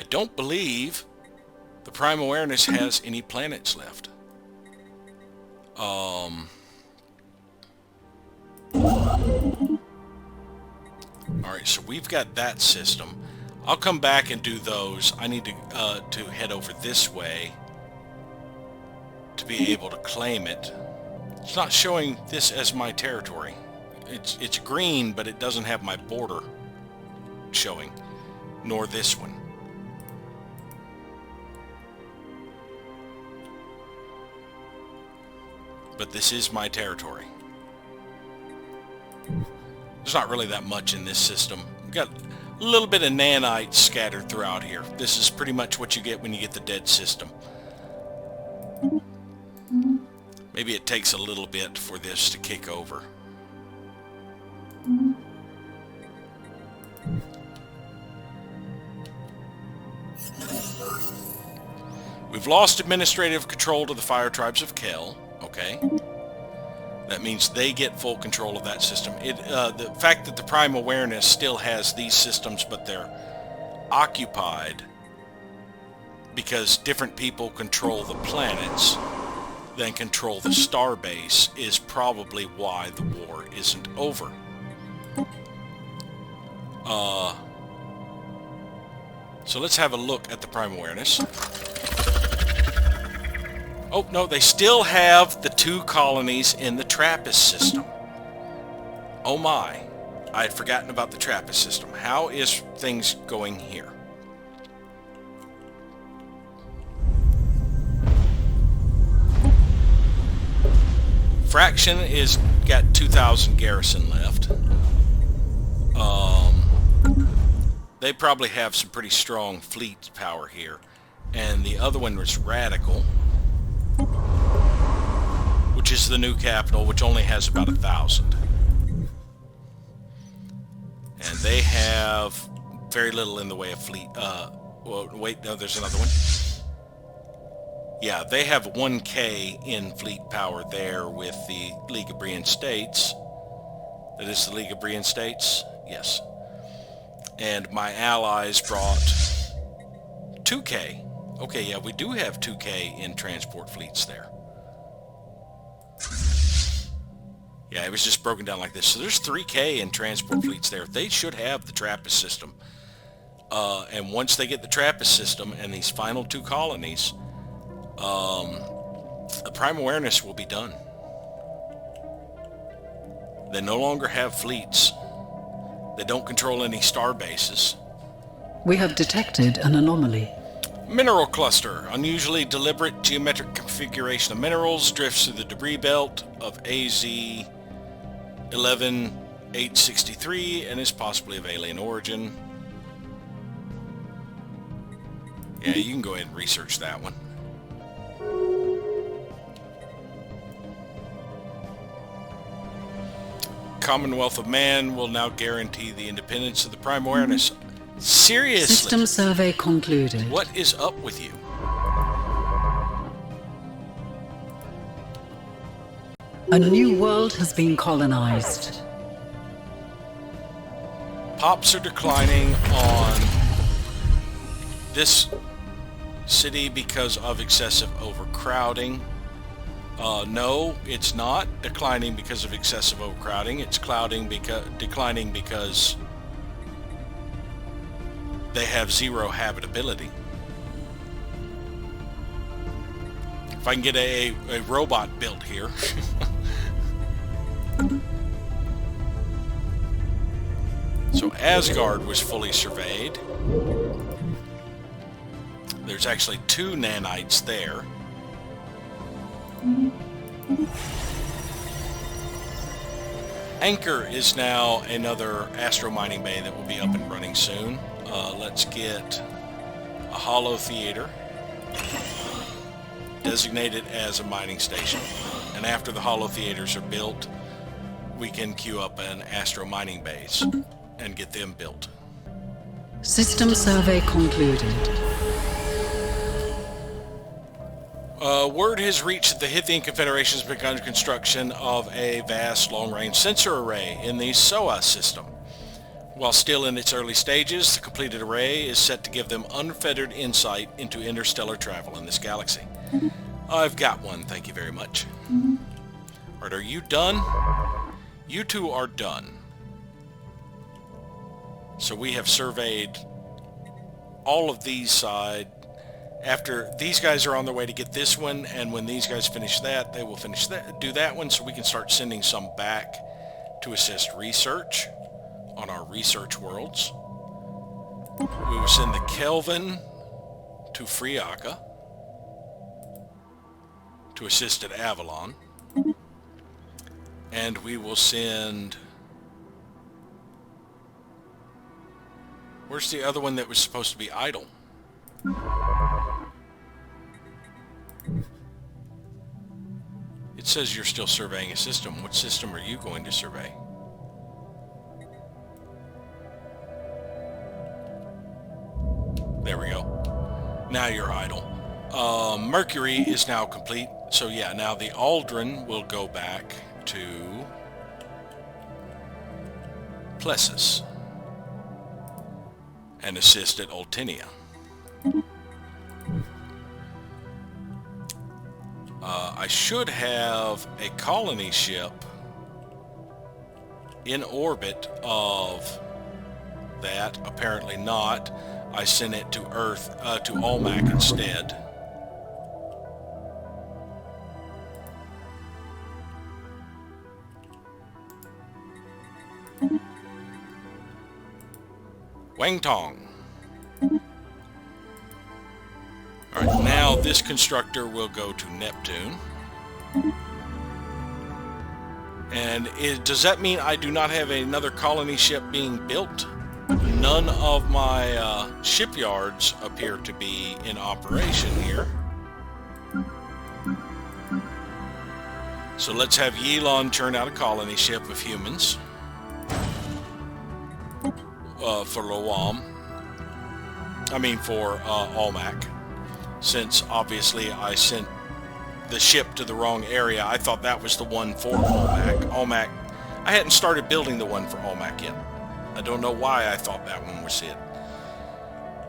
don't believe the Prime Awareness has any planets left. Alright, so we've got that system. I'll come back and do those. I need to head over this way to be able to claim it. It's not showing this as my territory. It's green, but it doesn't have my border showing, nor this one. But this is my territory. There's not really that much in this system. We've got a little bit of nanites scattered throughout here. This is pretty much what you get when you get the dead system. Maybe it takes a little bit for this to kick over. We've lost administrative control to the fire tribes of Kel. Okay. That means they get full control of that system. The fact that the Prime Awareness still has these systems, but they're occupied because different people control the planets than control the starbase, is probably why the war isn't over. So let's have a look at the Prime Awareness. Oh, no, they still have the 2 colonies in the TRAPPIST system. Oh my, I had forgotten about the TRAPPIST system. How is things going here? Fraction is got 2,000 garrison left. They probably have some pretty strong fleet power here. And the other one was Radical, which is the new capital, which only has about 1,000. And they have very little in the way of fleet. Well, wait, no, there's another one. Yeah, they have 1K in fleet power there with the League of Brian States. That is the League of Brian States? Yes. And my allies brought 2K. Okay, yeah, we do have 2K in transport fleets there. Yeah, it was just broken down like this. So there's 3K in transport fleets there. They should have the TRAPPIST system. And once they get the TRAPPIST system and these final 2 colonies, the Prime Awareness will be done. They no longer have fleets. They don't control any star bases. We have detected an anomaly. Mineral cluster. Unusually deliberate geometric configuration of minerals drifts through the debris belt of AZ 11863 and is possibly of alien origin. Yeah, you can go ahead and research that one. Commonwealth of Man will now guarantee the independence of the Prime Awareness. Seriously? System survey concluded. What is up with you? A new world has been colonized. Pops are declining on this city because of excessive overcrowding. No, it's not declining because of excessive overcrowding. It's declining because they have 0 habitability. If I can get a robot built here. So Asgard was fully surveyed. There's actually 2 nanites there. Anchor is now another astro mining bay that will be up and running soon. Let's get a hollow theater designated as a mining station. And after the hollow theaters are built, we can queue up an astro mining base and get them built. System survey concluded. Word has reached that the Hithian Confederation has begun construction of a vast long-range sensor array in the SOA system. While still in its early stages, the completed array is set to give them unfettered insight into interstellar travel in this galaxy. I've got one, thank you very much. Alright, are you done? You 2 are done. So we have surveyed all of these sides. After these guys are on their way to get this one, and when these guys finish that, they will finish that, do that one, so we can start sending some back to assist research on our research worlds. We will send the Kelvin to Friaka to assist at Avalon. And we will send... Where's the other one that was supposed to be idle? It says you're still surveying a system. What system are you going to survey? There we go. Now you're idle. Mercury is now complete. So yeah, now the Aldrin will go back to Plessis and assist at Ultinia. I should have a colony ship in orbit of that. Apparently not. I sent it to Earth, to Almac instead. Wang Tong. Alright, now this constructor will go to Neptune. And does that mean I do not have another colony ship being built? None of my shipyards appear to be in operation here. So let's have Yilon churn out a colony ship of humans for Loam. I mean for Almac. Since obviously I sent the ship to the wrong area, I thought that was the one for Almac. I hadn't started building the one for Almac yet. I don't know why I thought that one was it.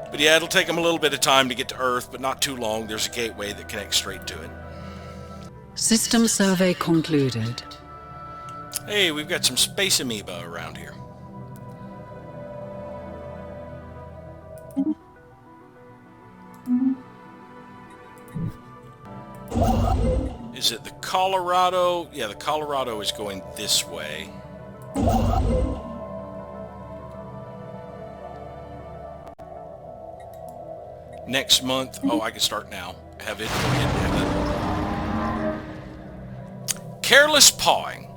But yeah, it'll take them a little bit of time to get to Earth, but not too long. There's a gateway that connects straight to it. System survey concluded. Hey, we've got some space amoeba around here. Is it the Colorado? Yeah, the Colorado is going this way. Next month, oh, I can start now. Have it, go ahead and have it. Careless pawing.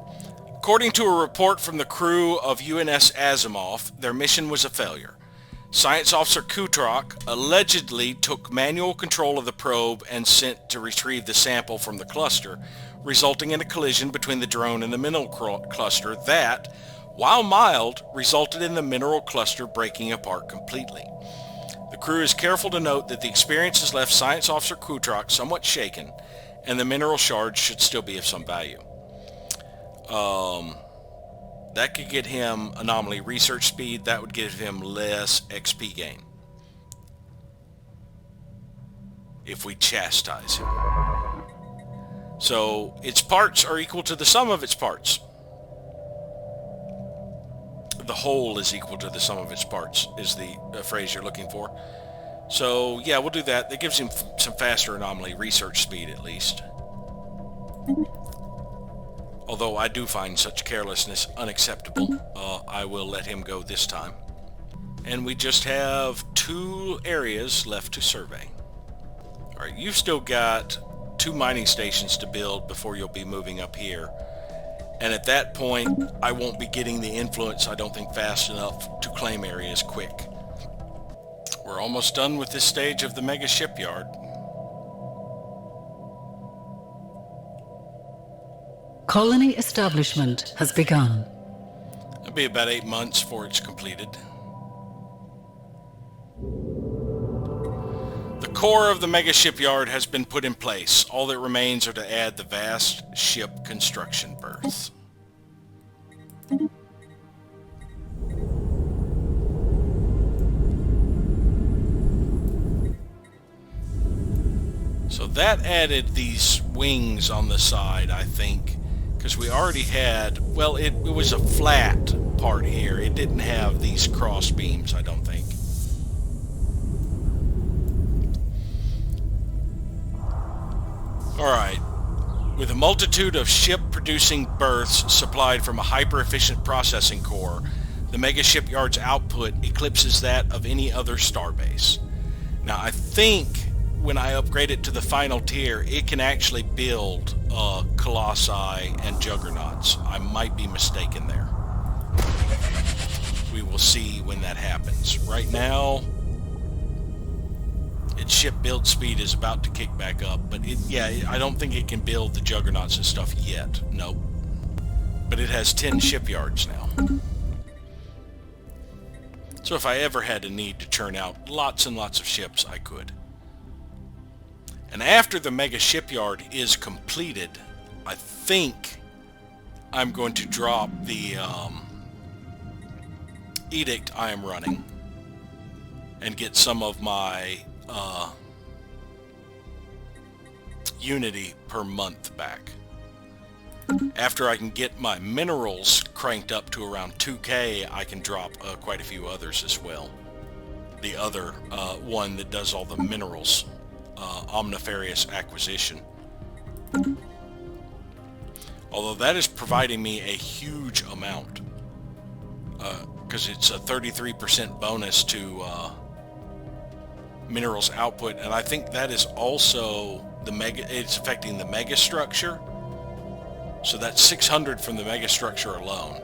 According to a report from the crew of UNS Asimov, their mission was a failure. Science Officer Kutrak allegedly took manual control of the probe and sent to retrieve the sample from the cluster, resulting in a collision between the drone and the mineral cluster that, while mild, resulted in the mineral cluster breaking apart completely. The crew is careful to note that the experience has left Science Officer Kutrak somewhat shaken, and the mineral shards should still be of some value. That could get him anomaly research speed. That would give him less XP gain if we chastise him. So its parts are equal to the sum of its parts. The whole is equal to the sum of its parts is the phrase you're looking for. So yeah, we'll do that. That gives him some faster anomaly research speed at least. Although I do find such carelessness unacceptable, I will let him go this time. And we just have 2 areas left to survey. Alright, you've still got 2 mining stations to build before you'll be moving up here. And at that point, I won't be getting the influence, I don't think, fast enough to claim areas quick. We're almost done with this stage of the mega shipyard. Colony establishment has begun. It'll be about 8 months before it's completed. The core of the mega shipyard has been put in place. All that remains are to add the vast ship construction berths. So that added these wings on the side, I think. Because we already had, well, it was a flat part here. It didn't have these cross beams, I don't think. Alright. With a multitude of ship-producing berths supplied from a hyper-efficient processing core, the mega shipyard's output eclipses that of any other starbase. Now, I think when I upgrade it to the final tier, it can actually build Colossi and Juggernauts. I might be mistaken there. We will see when that happens. Right now, its ship build speed is about to kick back up, but I don't think it can build the Juggernauts and stuff yet. Nope. But it has 10 shipyards now. So if I ever had a need to churn out lots and lots of ships, I could. And after the mega shipyard is completed, I think I'm going to drop the edict I am running and get some of my Unity per month back. After I can get my minerals cranked up to around 2K, I can drop quite a few others as well. The other one that does all the minerals, omnifarious acquisition. Although that is providing me a huge amount, because it's a 33% bonus to minerals output, and I think that is also it's affecting the mega structure. So that's 600 from the mega structure alone,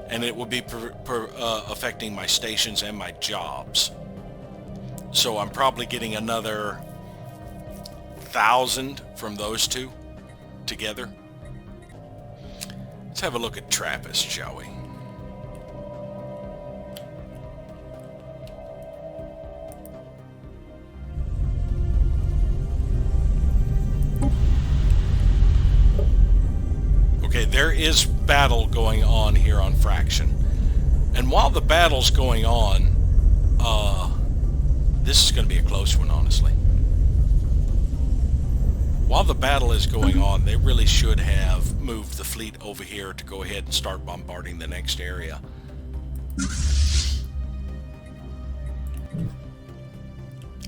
and it will be affecting my stations and my jobs. So I'm probably getting another 1,000 from those two together. Let's have a look at Trappist, shall we? Okay, there is battle going on here on Fraction. And while the battle's going on, this is going to be a close one, honestly. While the battle is going on, they really should have moved the fleet over here to go ahead and start bombarding the next area.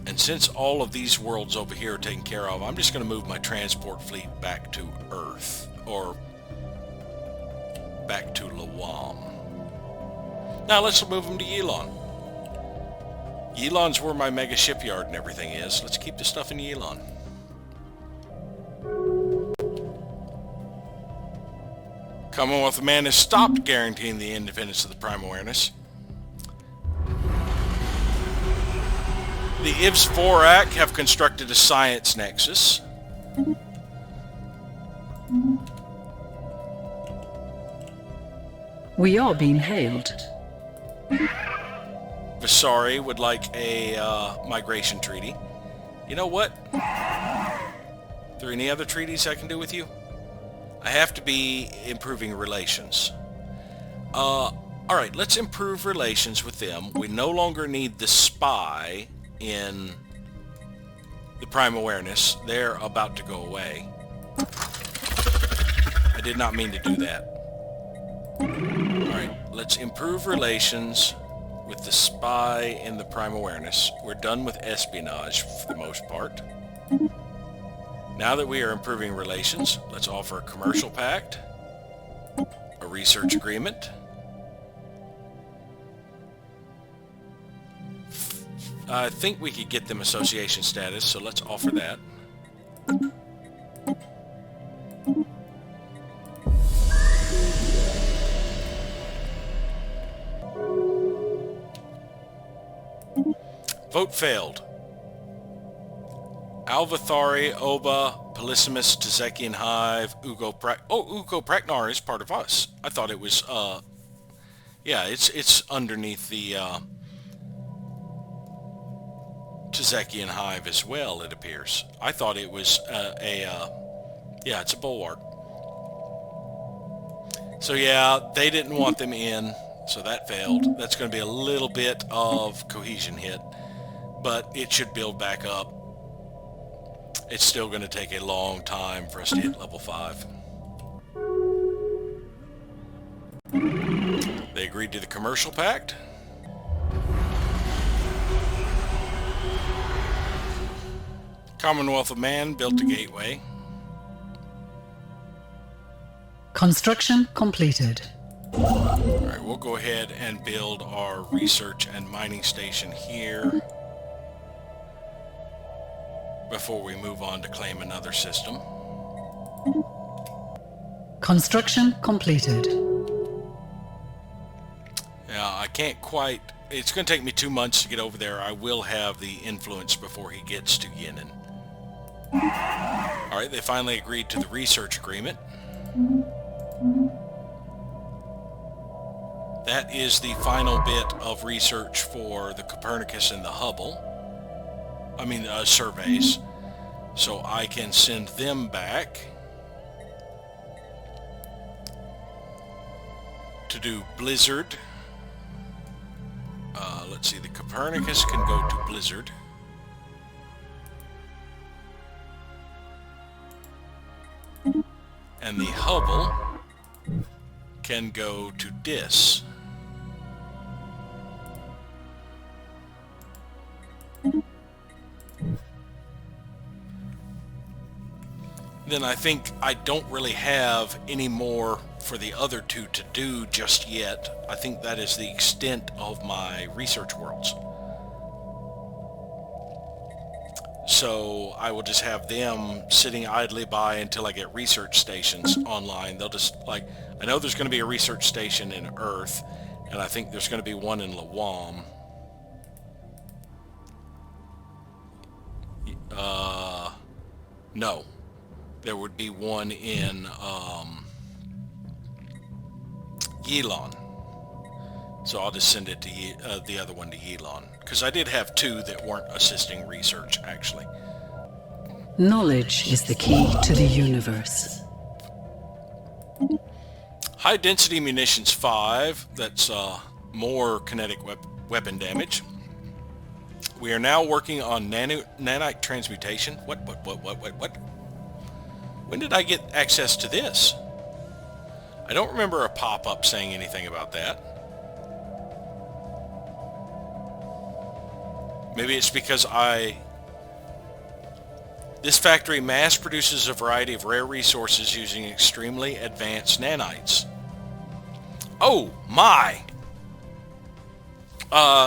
And since all of these worlds over here are taken care of, I'm just going to move my transport fleet back to Earth, or back to Lawam. Now let's move them to Yilon. Yilon's where my mega shipyard and everything is. Let's keep the stuff in Yilon. Commonwealth of Man has stopped guaranteeing the independence of the Prime Awareness. The Ivs Vorak have constructed a science nexus. We are being hailed. Visari would like a migration treaty. You know what? Are there any other treaties I can do with you? I have to be improving relations. Alright, let's improve relations with them. We no longer need the spy in the Prime Awareness. They're about to go away. I did not mean to do that. Alright, let's improve relations with the spy in the Prime Awareness. We're done with espionage for the most part. Now that we are improving relations, let's offer a commercial pact, a research agreement, I think we could get them association status, so let's offer that. Vote failed. Alvathari, Oba, Polysimus, Tezekian Hive, Ugo Praknar is part of us. I thought it was, yeah, it's underneath the Tezekian Hive as well, it appears. I thought it was yeah, it's a bulwark. So yeah, they didn't want them in, so that failed. That's going to be a little bit of cohesion hit, but it should build back up. It's still going to take a long time for us to hit level 5. They agreed to the commercial pact. Commonwealth of Man built a gateway. Construction completed. Alright, we'll go ahead and build our research and mining station here before we move on to claim another system. Construction completed. Yeah, I can't quite... It's going to take me 2 months to get over there. I will have the influence before he gets to Yinin. Alright, they finally agreed to the research agreement. That is the final bit of research for the Copernicus and the Hubble. I mean, surveys. So I can send them back to do Blizzard. Let's see, the Copernicus can go to Blizzard. And the Hubble can go to DIS. Then I think I don't really have any more for the other two to do just yet. I think that is the extent of my research worlds. So I will just have them sitting idly by until I get research stations online. They'll just, like, I know there's going to be a research station in Earth, and I think there's going to be one in Lawam. No. There would be one in Yilon. So I'll just send it to the other one to Yilon. Because I did have two that weren't assisting research, actually. Knowledge is the key to the universe. High density munitions 5. That's more kinetic weapon damage. We are now working on nanite transmutation. What? When did I get access to this? I don't remember a pop-up saying anything about that. Maybe it's because this factory mass produces a variety of rare resources using extremely advanced nanites. Oh my!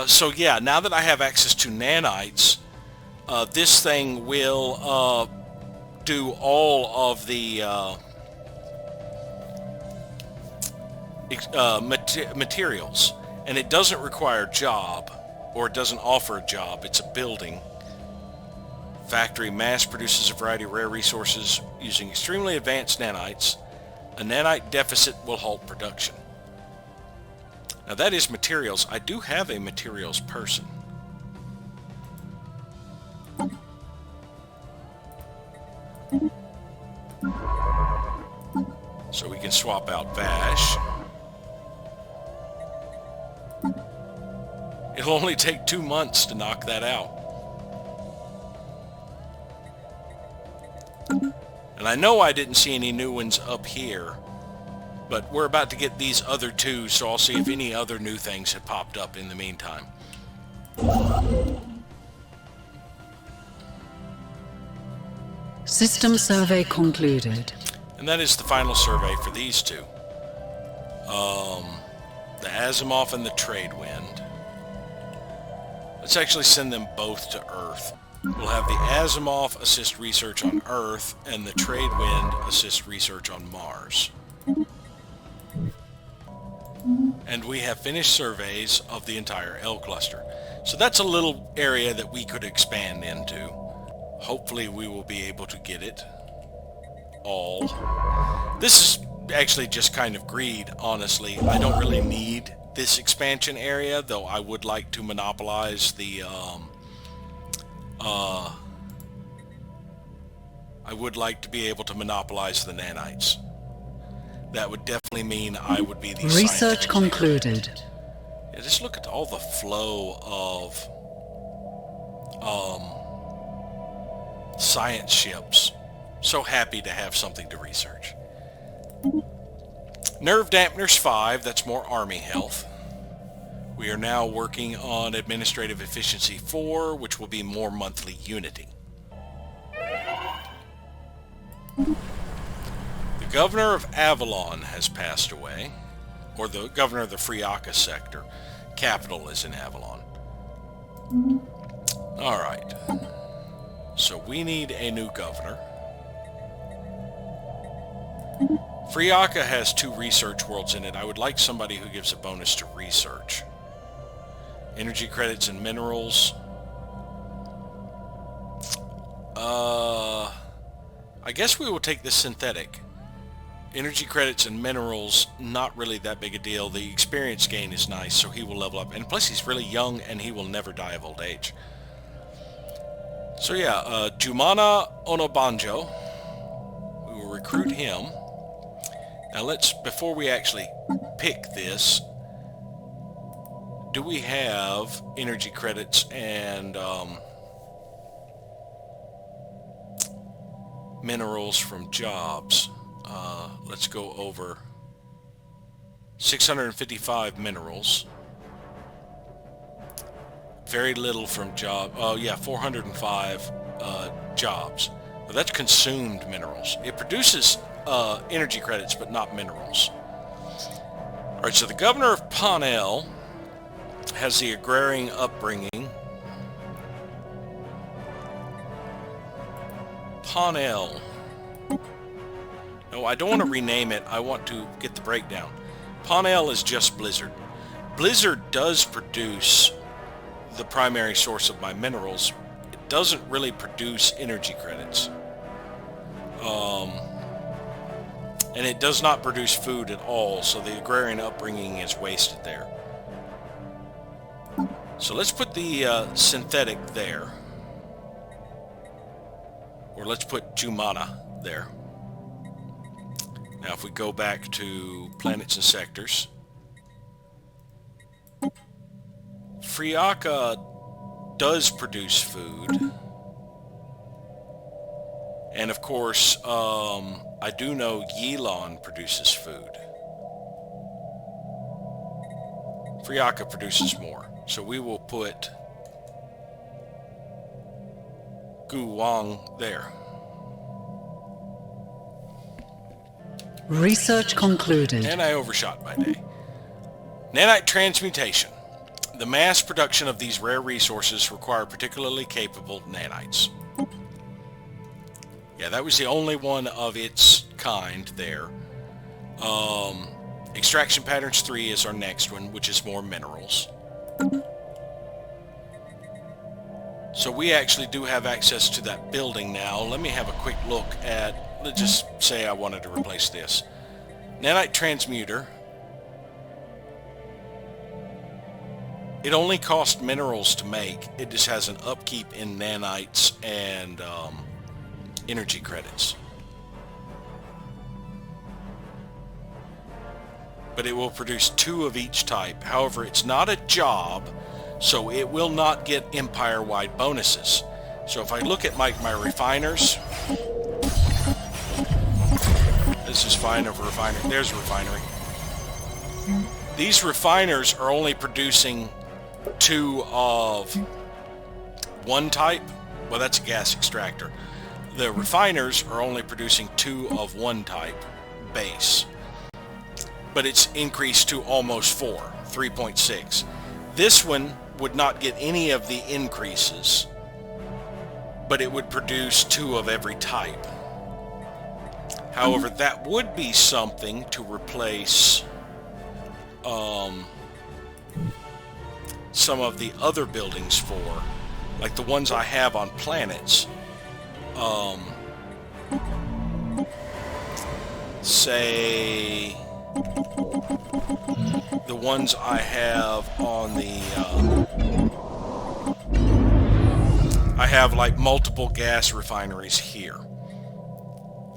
So yeah, now that I have access to nanites, this thing will do all of the materials, and it doesn't require a job, or it doesn't offer a job. It's a building. Factory mass produces a variety of rare resources using extremely advanced nanites. A nanite deficit will halt production. Now that is materials. I do have a materials person. So we can swap out Vash. It'll only take 2 months to knock that out. And I know I didn't see any new ones up here, but we're about to get these other two, so I'll see if any other new things have popped up in the meantime. System survey concluded. And that is the final survey for these two. The Asimov and the Tradewind. Let's actually send them both to Earth. We'll have the Asimov assist research on Earth and the Tradewind assist research on Mars. And we have finished surveys of the entire L cluster. So that's a little area that we could expand into. Hopefully we will be able to get it all. This is actually just kind of greed, honestly. I don't really need this expansion area, though I would like to monopolize the I would like to be able to monopolize the nanites. That would definitely mean I would be the Research concluded. Yeah, just look at all the flow of science ships. So happy to have something to research. Nerve Dampeners 5, that's more Army health. We are now working on Administrative Efficiency 4, which will be more monthly Unity. The Governor of Avalon has passed away, or the Governor of the Friaka sector. Capital is in Avalon. Alright. So we need a new governor. Friaka has 2 research worlds in it. I would like somebody who gives a bonus to research. Energy credits and minerals. I guess we will take the synthetic Energy credits and minerals, not really that big a deal. The experience gain is nice, so he will level up. And plus he's really young and he will never die of old age. So yeah, Jumana Onobanjo. We will recruit him. Now let's, before we actually pick this, do we have energy credits and minerals from jobs? Let's go over 655 minerals. Very little from job. Oh yeah, 405 jobs. Well, that's consumed minerals. It produces energy credits, but not minerals. All right, so the governor of Panel has the agrarian upbringing. Panel. No, I don't want to rename it. I want to get the breakdown. Panel is just Blizzard. Blizzard does produce the primary source of my minerals. It doesn't really produce energy credits. And it does not produce food at all, so the agrarian upbringing is wasted there. So let's put the synthetic there. Or let's put Jumana there. Now if we go back to planets and sectors, Friaka does produce food. And of course, I do know Yilon produces food. Friaka produces more. So we will put Guwang there. Research concluded. And I overshot by day. Nanite transmutation. The mass production of these rare resources require particularly capable nanites. Yeah, that was the only one of its kind there. Extraction Patterns 3 is our next one, which is more minerals. So we actually do have access to that building now. Let me have a quick look at, let's just say I wanted to replace this. Nanite Transmuter. It only costs minerals to make. It just has an upkeep in nanites and energy credits. But it will produce 2 of each type. However, it's not a job, so it will not get empire-wide bonuses. So if I look at my refiners, this is fine of a refinery. There's a refinery. These refiners are only producing 2 of one type. Well, that's a gas extractor. The refiners are only producing 2 of one type, base. But it's increased to almost 4, 3.6. This one would not get any of the increases, but it would produce 2 of every type. However, that would be something to replace some of the other buildings for, like the ones I have on planets. Say the ones I have on the I have like multiple gas refineries here.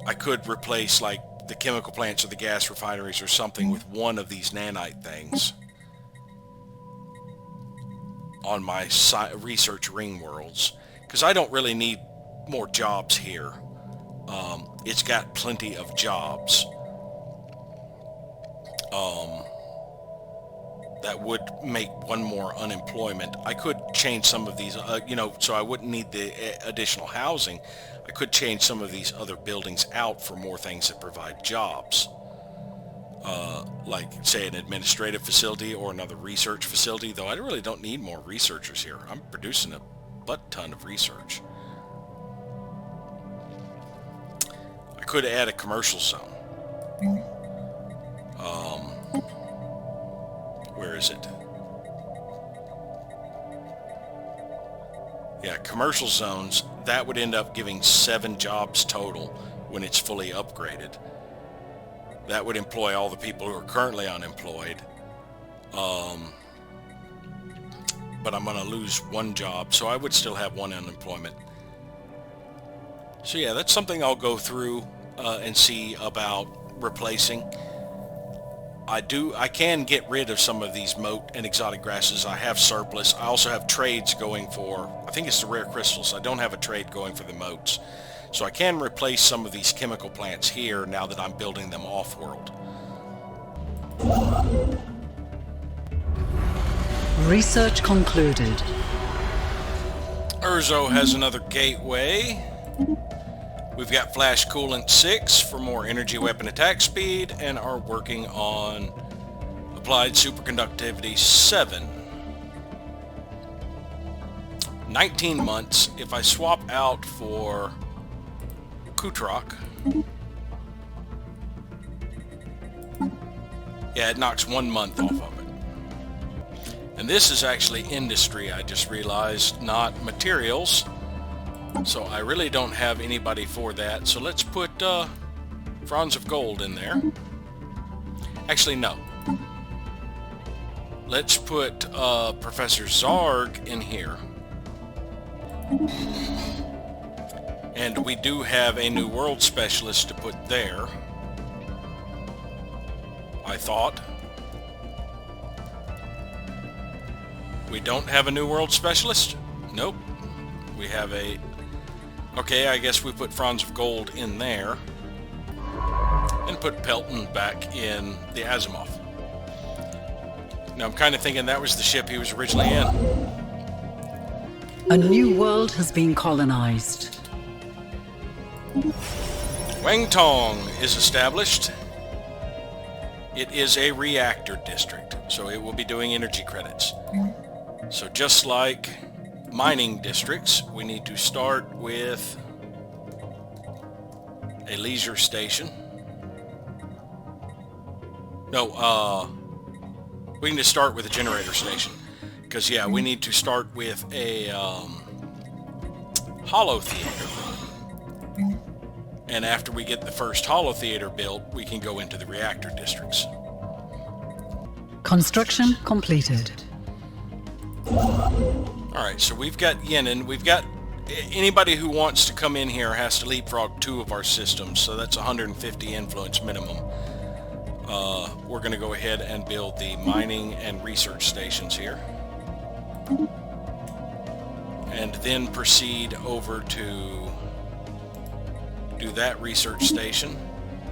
I could replace like the chemical plants or the gas refineries or something with one of these nanite things on my research ring worlds, because I don't really need more jobs here. It's got plenty of jobs. That would make one more unemployment. I could change some of these, so I wouldn't need the additional housing. I could change some of these other buildings out for more things that provide jobs. Like, say, an administrative facility or another research facility, though I really don't need more researchers here. I'm producing a butt-ton of research. I could add a commercial zone. Where is it? Yeah, commercial zones, that would end up giving 7 jobs total when it's fully upgraded. That would employ all the people who are currently unemployed. But I'm going to lose one job, so I would still have one unemployment. So yeah, that's something I'll go through and see about replacing. I can get rid of some of these moat and exotic grasses. I have surplus. I also have trades going for, I think it's the rare crystals. I don't have a trade going for the moats. So I can replace some of these chemical plants here now that I'm building them off-world. Research concluded. Urzo has another gateway. We've got Flash Coolant 6 for more energy weapon attack speed, and are working on Applied Superconductivity 7. 19 months. If I swap out for Kutrok, yeah, it knocks 1 month off of it. And this is actually industry, I just realized, not materials. So I really don't have anybody for that. So let's put Franz of Gold in there. Actually, no. Let's put Professor Zarg in here. And we do have a New World Specialist to put there, I thought. We don't have a New World Specialist? Nope. We have a... Okay, I guess we put Franz of Gold in there. And put Pelton back in the Asimov. Now I'm kind of thinking that was the ship he was originally in. A new world has been colonized. Wang Tong is established. It is a reactor district, so it will be doing energy credits. So just like mining districts, we need to start with a leisure station. No, we need to start with a generator station. Because, yeah, we need to start with a holo theater. And after we get the first holo theater built, we can go into the reactor districts. Construction completed. Alright, so we've got Yenin. We've got... Anybody who wants to come in here has to leapfrog 2 of our systems, so that's 150 influence minimum. We're going to go ahead and build the mining and research stations here. And then proceed over to do that research station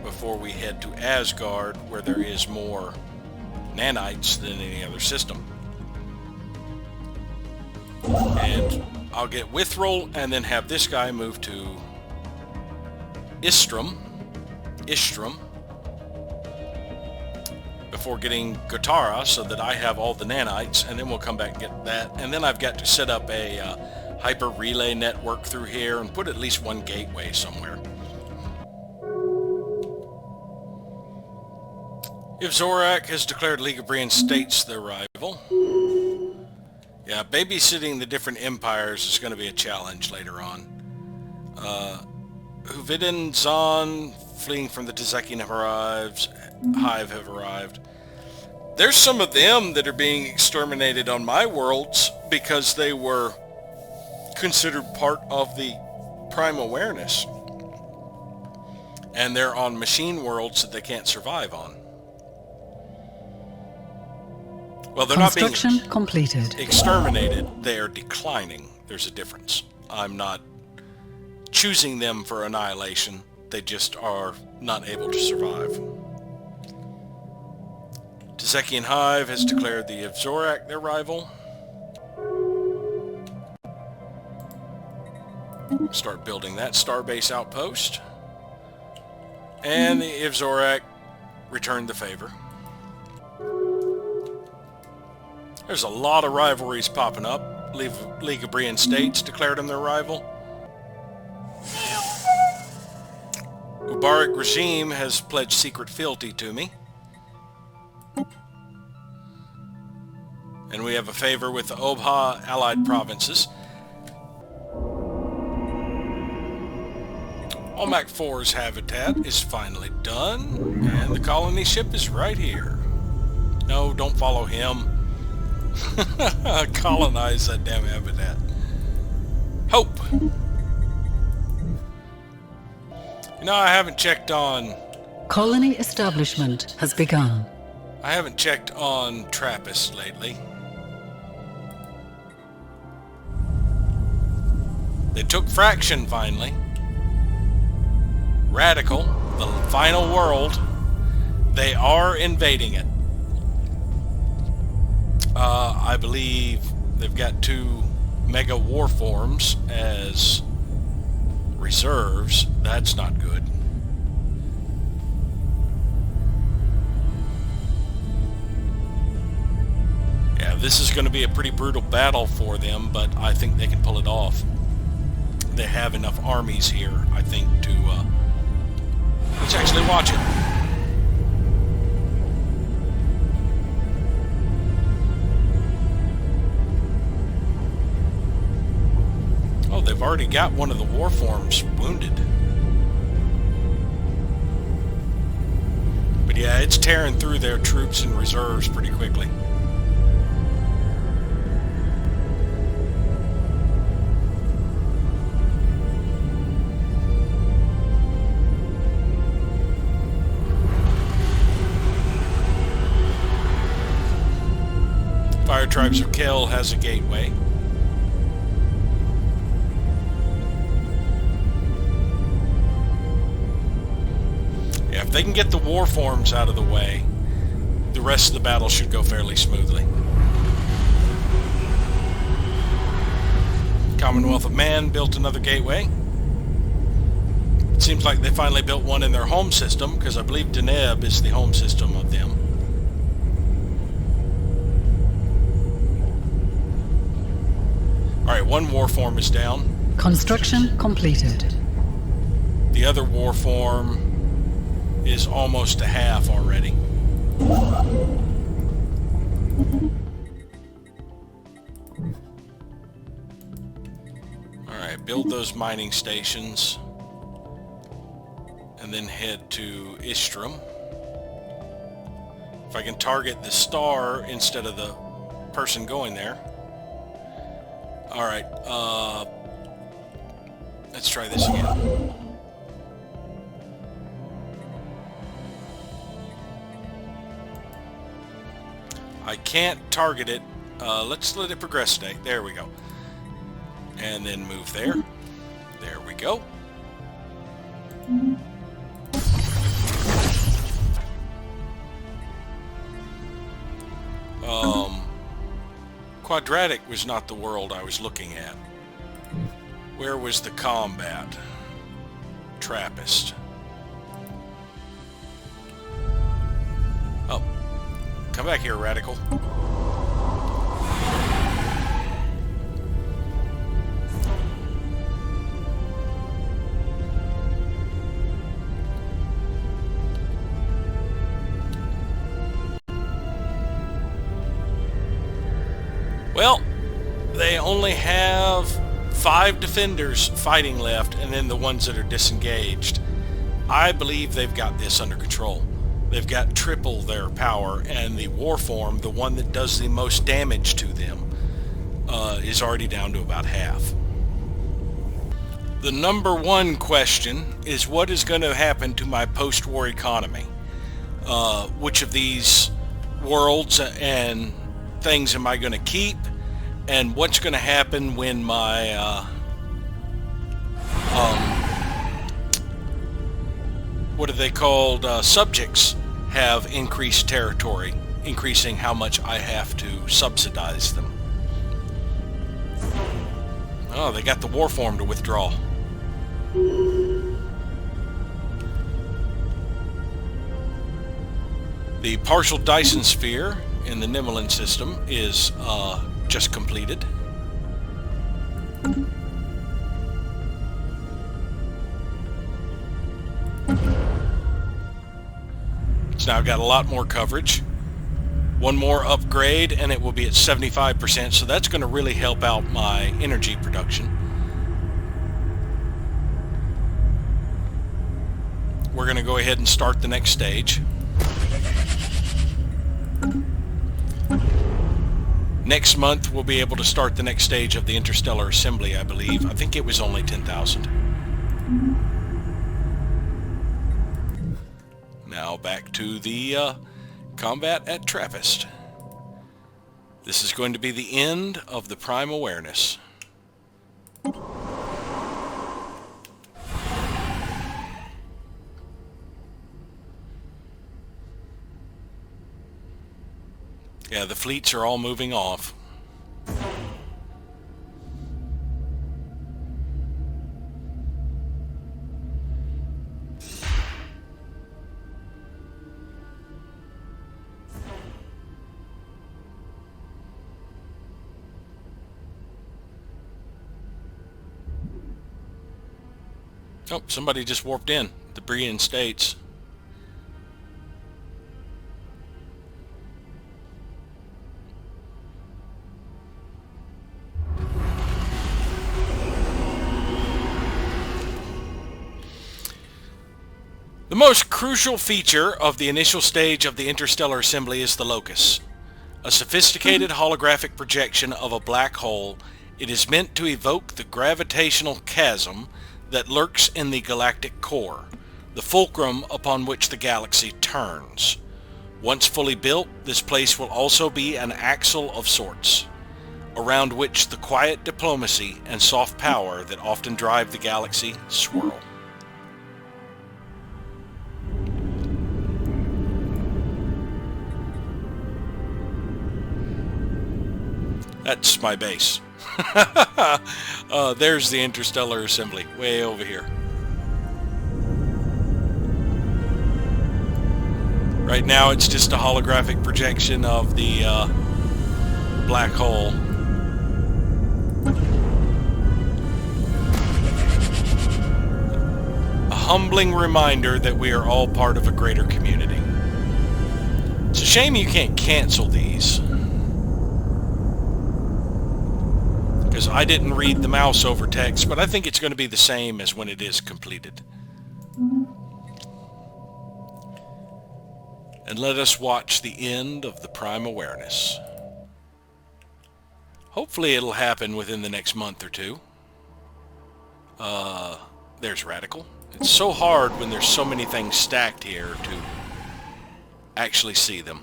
before we head to Asgard, where there is more nanites than any other system. And I'll get Withrel and then have this guy move to Istrum before getting Gotara, so that I have all the nanites, and then we'll come back and get that. And then I've got to set up a hyper relay network through here and put at least one gateway somewhere. If Zorak has declared League of Brian States their rival. Yeah, babysitting the different empires is going to be a challenge later on. Huvidin, Zon, fleeing from the Tezekian Hive have arrived. There's some of them that are being exterminated on my worlds because they were considered part of the Prime Awareness. And they're on machine worlds that they can't survive on. Well, they're not being completed. Exterminated. They are declining. There's a difference. I'm not choosing them for annihilation. They just are not able to survive. Tezekian Hive has declared the Zorak their rival. Start building that starbase outpost. And the Ivzorak returned the favor. There's a lot of rivalries popping up. League of Brian States declared them their rival. Mubarak regime has pledged secret fealty to me. And we have a favor with the Obha allied provinces. Almac 4's habitat is finally done, and the colony ship is right here. No, don't follow him. Colonize that damn habitat. Hope. You know, I haven't checked on... Colony establishment has begun. I haven't checked on Trappist lately. They took Fraction finally. Radical, the final world, they are invading it. I believe they've got 2 mega warforms as reserves. That's not good. Yeah, this is going to be a pretty brutal battle for them, but I think they can pull it off. They have enough armies here, I think, to... let's actually watch it. Oh, they've already got one of the warforms wounded. But yeah, it's tearing through their troops and reserves pretty quickly. Fire Tribes of Kel has a gateway. Yeah, if they can get the warforms out of the way, the rest of the battle should go fairly smoothly. Commonwealth of Man built another gateway. It seems like they finally built one in their home system, because I believe Deneb is the home system of them. Alright, one warform is down. Construction completed. The other warform is almost to half already. Alright, build those mining stations. And then head to Istrum. If I can target the star instead of the person going there. Alright, let's try this again. I can't target it. Let's let it procrastinate. There we go. And then move there. There we go. Quadratic was not the world I was looking at. Where was the combat? Trappist. Oh. Come back here, Radical. Well, they only have 5 defenders fighting left, and then the ones that are disengaged. I believe they've got this under control. They've got triple their power, and the warform, the one that does the most damage to them, is already down to about half. The number one question is, what is going to happen to my post-war economy? Which of these worlds and things am I going to keep, and what's going to happen when my what are they called, subjects have increased territory, increasing how much I have to subsidize them. Oh, they got the warform to withdraw. The partial Dyson sphere in the Nimmelin system is just completed. It's now got a lot more coverage. One more upgrade and it will be at 75%, so that's going to really help out my energy production. we're going to go ahead and start the next stage. Next month, we'll be able to start the next stage of the interstellar assembly, I believe. I think it was only 10,000. Now back to the combat at Trappist. This is going to be the end of the Prime Awareness. Yeah, the fleets are all moving off. Oh, somebody just warped in. The Brian States. The most crucial feature of the initial stage of the interstellar assembly is the locus. A sophisticated holographic projection of a black hole, it is meant to evoke the gravitational chasm that lurks in the galactic core, the fulcrum upon which the galaxy turns. Once fully built, this place will also be an axle of sorts, around which the quiet diplomacy and soft power that often drive the galaxy swirl. That's my base. There's the interstellar assembly, way over here. Right now it's just a holographic projection of the black hole. A humbling reminder that we are all part of a greater community. It's a shame you can't cancel these. Because I didn't read the mouse over text, but I think it's going to be the same as when it is completed. And let us watch the end of the Prime Awareness. Hopefully it'll happen within the next month or two. There's Radical. It's so hard when there's so many things stacked here to actually see them.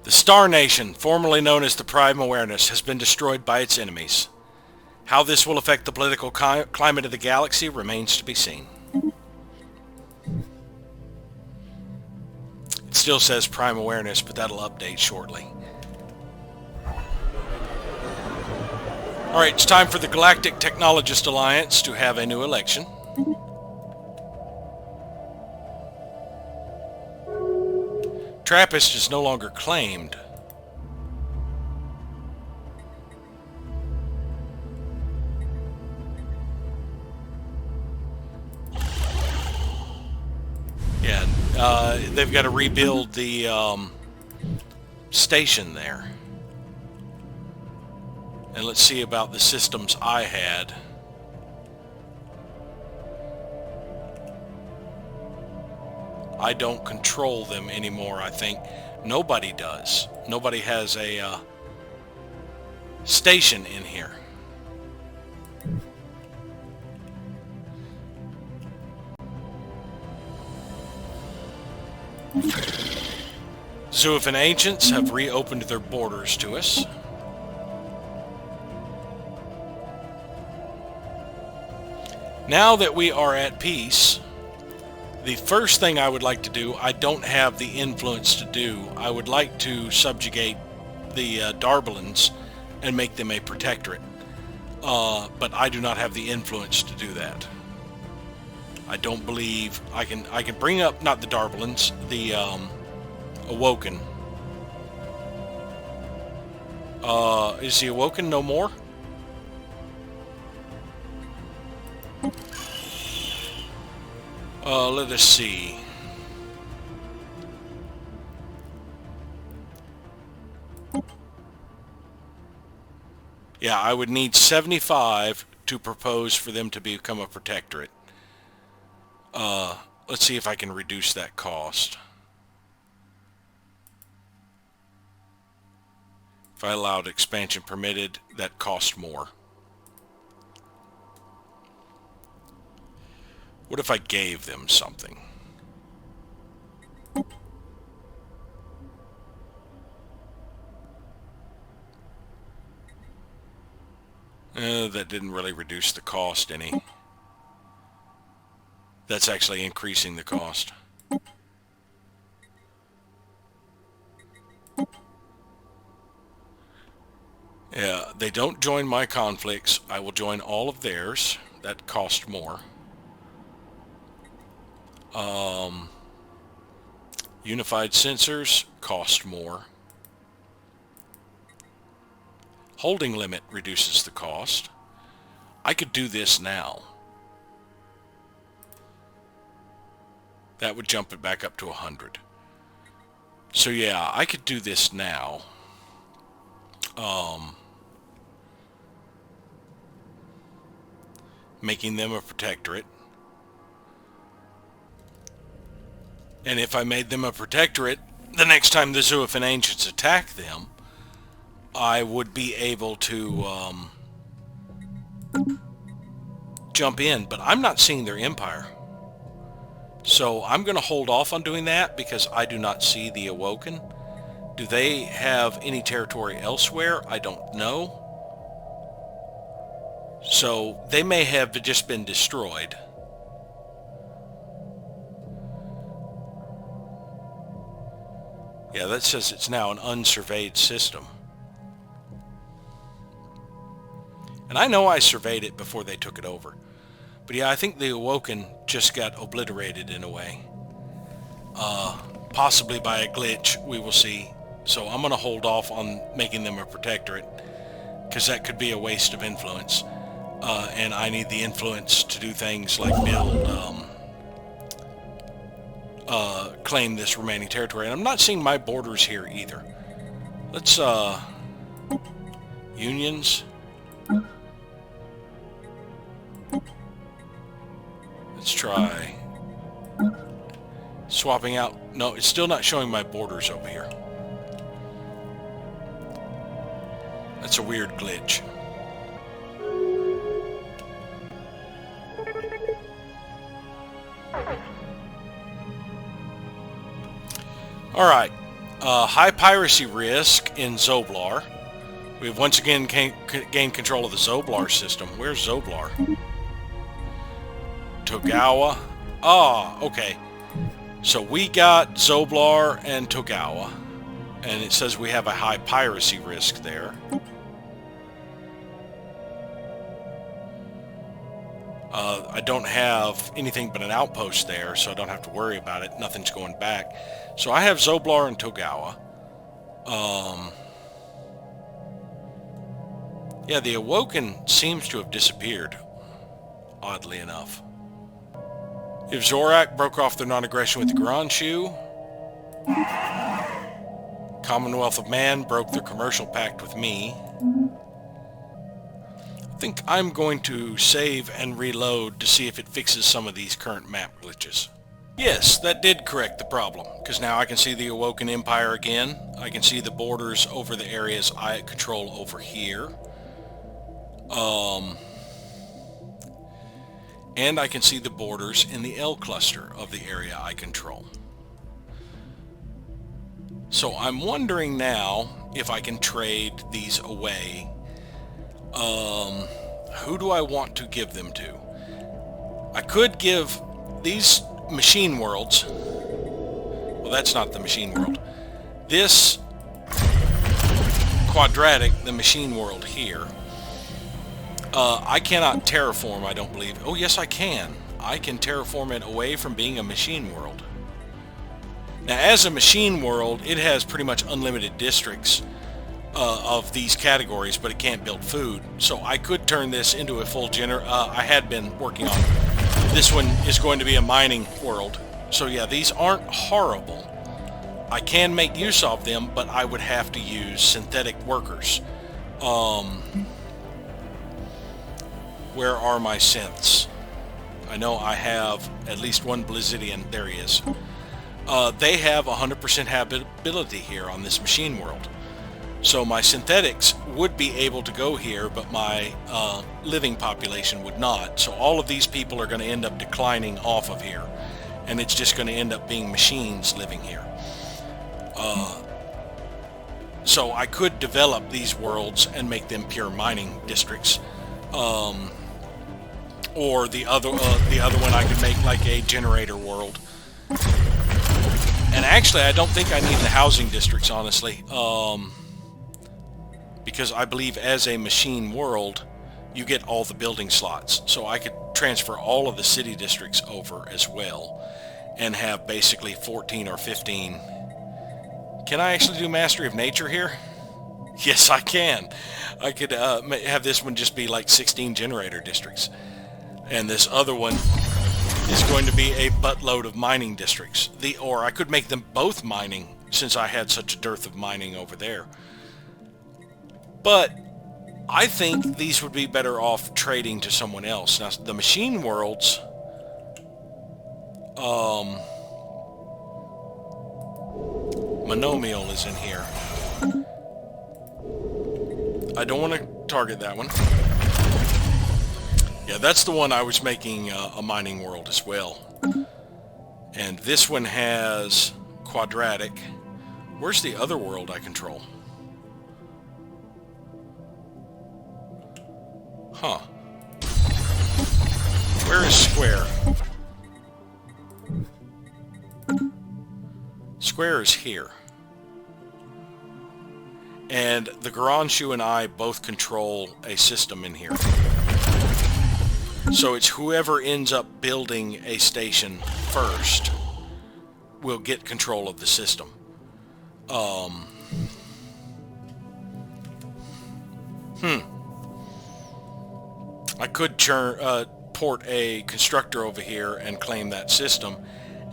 The Star Nation, formerly known as the Prime Awareness, has been destroyed by its enemies. How this will affect the political climate of the galaxy remains to be seen. It still says Prime Awareness, but that'll update shortly. Alright, it's time for the Galactic Technologist Alliance to have a new election. Trappist is no longer claimed. Yeah, they've got to rebuild the station there. And let's see about the systems I had. I don't control them anymore, I think. Nobody does. Nobody has a station in here. Zuifan Ancients have reopened their borders to us. Now that we are at peace, the first thing I would like to do, I don't have the influence to do. I would like to subjugate the Darbalans and make them a protectorate. But I do not have the influence to do that. I don't believe I can bring up, not the Darbalans, the Awoken. Is the Awoken no more? Let us see. Yeah, I would need 75 to propose for them to become a protectorate. Let's see if I can reduce that cost. If I allowed expansion permitted, that cost more. What if I gave them something? That didn't really reduce the cost any. That's actually increasing the cost. Yeah, they don't join my conflicts. I will join all of theirs. That cost more. Unified sensors cost more. Holding limit reduces the cost. I could do this now. That would jump it back up to 100. So yeah, I could do this now. Making them a protectorate. And if I made them a protectorate, the next time the Zuafan Ancients attack them, I would be able to jump in. But I'm not seeing their empire. So I'm going to hold off on doing that because I do not see the Awoken. Do they have any territory elsewhere? I don't know. So they may have just been destroyed. Yeah, that says it's now an unsurveyed system. And I know I surveyed it before they took it over. But yeah, I think the Awoken just got obliterated in a way. Possibly by a glitch, we will see. So I'm going to hold off on making them a protectorate, because that could be a waste of influence. And I need the influence to do things like build, claim this remaining territory. And I'm not seeing my borders here either. Let's, unions. Let's try swapping out. No, it's still not showing my borders over here. That's a weird glitch. Alright, high piracy risk in Zoblar. We've once again gained control of the Zoblar system. Where's Zoblar? Togawa. Ah, okay. So we got Zoblar and Togawa. And it says we have a high piracy risk there. I don't have anything but an outpost there, so I don't have to worry about it. Nothing's going back. So I have Zoblar and Togawa. Yeah, the Awoken seems to have disappeared, oddly enough. If Zorak broke off their non-aggression with the Garanshu, Commonwealth of Man broke their commercial pact with me. I think I'm going to save and reload to see if it fixes some of these current map glitches. Yes, that did correct the problem, because now I can see the Awoken Empire again. I can see the borders over the areas I control over here. And I can see the borders in the L cluster of the area I control. So I'm wondering now if I can trade these away. Who do I want to give them to? I could give these machine worlds. Well, that's not the machine world. This quadratic, the machine world here. I cannot terraform, I don't believe. Oh, yes, I can. I can terraform it away from being a machine world. Now, as a machine world, it has pretty much unlimited districts of these categories, but it can't build food. So I could turn this into a full I had been working on This one is going to be a mining world. So yeah, these aren't horrible. I can make use of them, but I would have to use synthetic workers. Where are my synths? I know I have at least one Blizzidian. There he is. They have 100% habitability here on this machine world. So my synthetics would be able to go here, but my living population would not. So all of these people are going to end up declining off of here. And it's just going to end up being machines living here. So I could develop these worlds and make them pure mining districts. Or the other one I could make like a generator world. And actually I don't think I need the housing districts, honestly. Because I believe as a machine world, you get all the building slots. So I could transfer all of the city districts over as well and have basically 14 or 15. Can I actually do Mastery of Nature here? Yes, I can. I could have this one just be like 16 generator districts. And this other one is going to be a buttload of mining districts. Or I could make them both mining, since I had such a dearth of mining over there. But I think these would be better off trading to someone else. Now, the machine worlds, Monomial is in here. I don't want to target that one. Yeah, that's the one I was making a mining world as well. And this one has quadratic. Where's the other world I control? Huh. Where is square? Square is here. And the Garanshu and I both control a system in here. So it's whoever ends up building a station first will get control of the system. I could port a constructor over here and claim that system,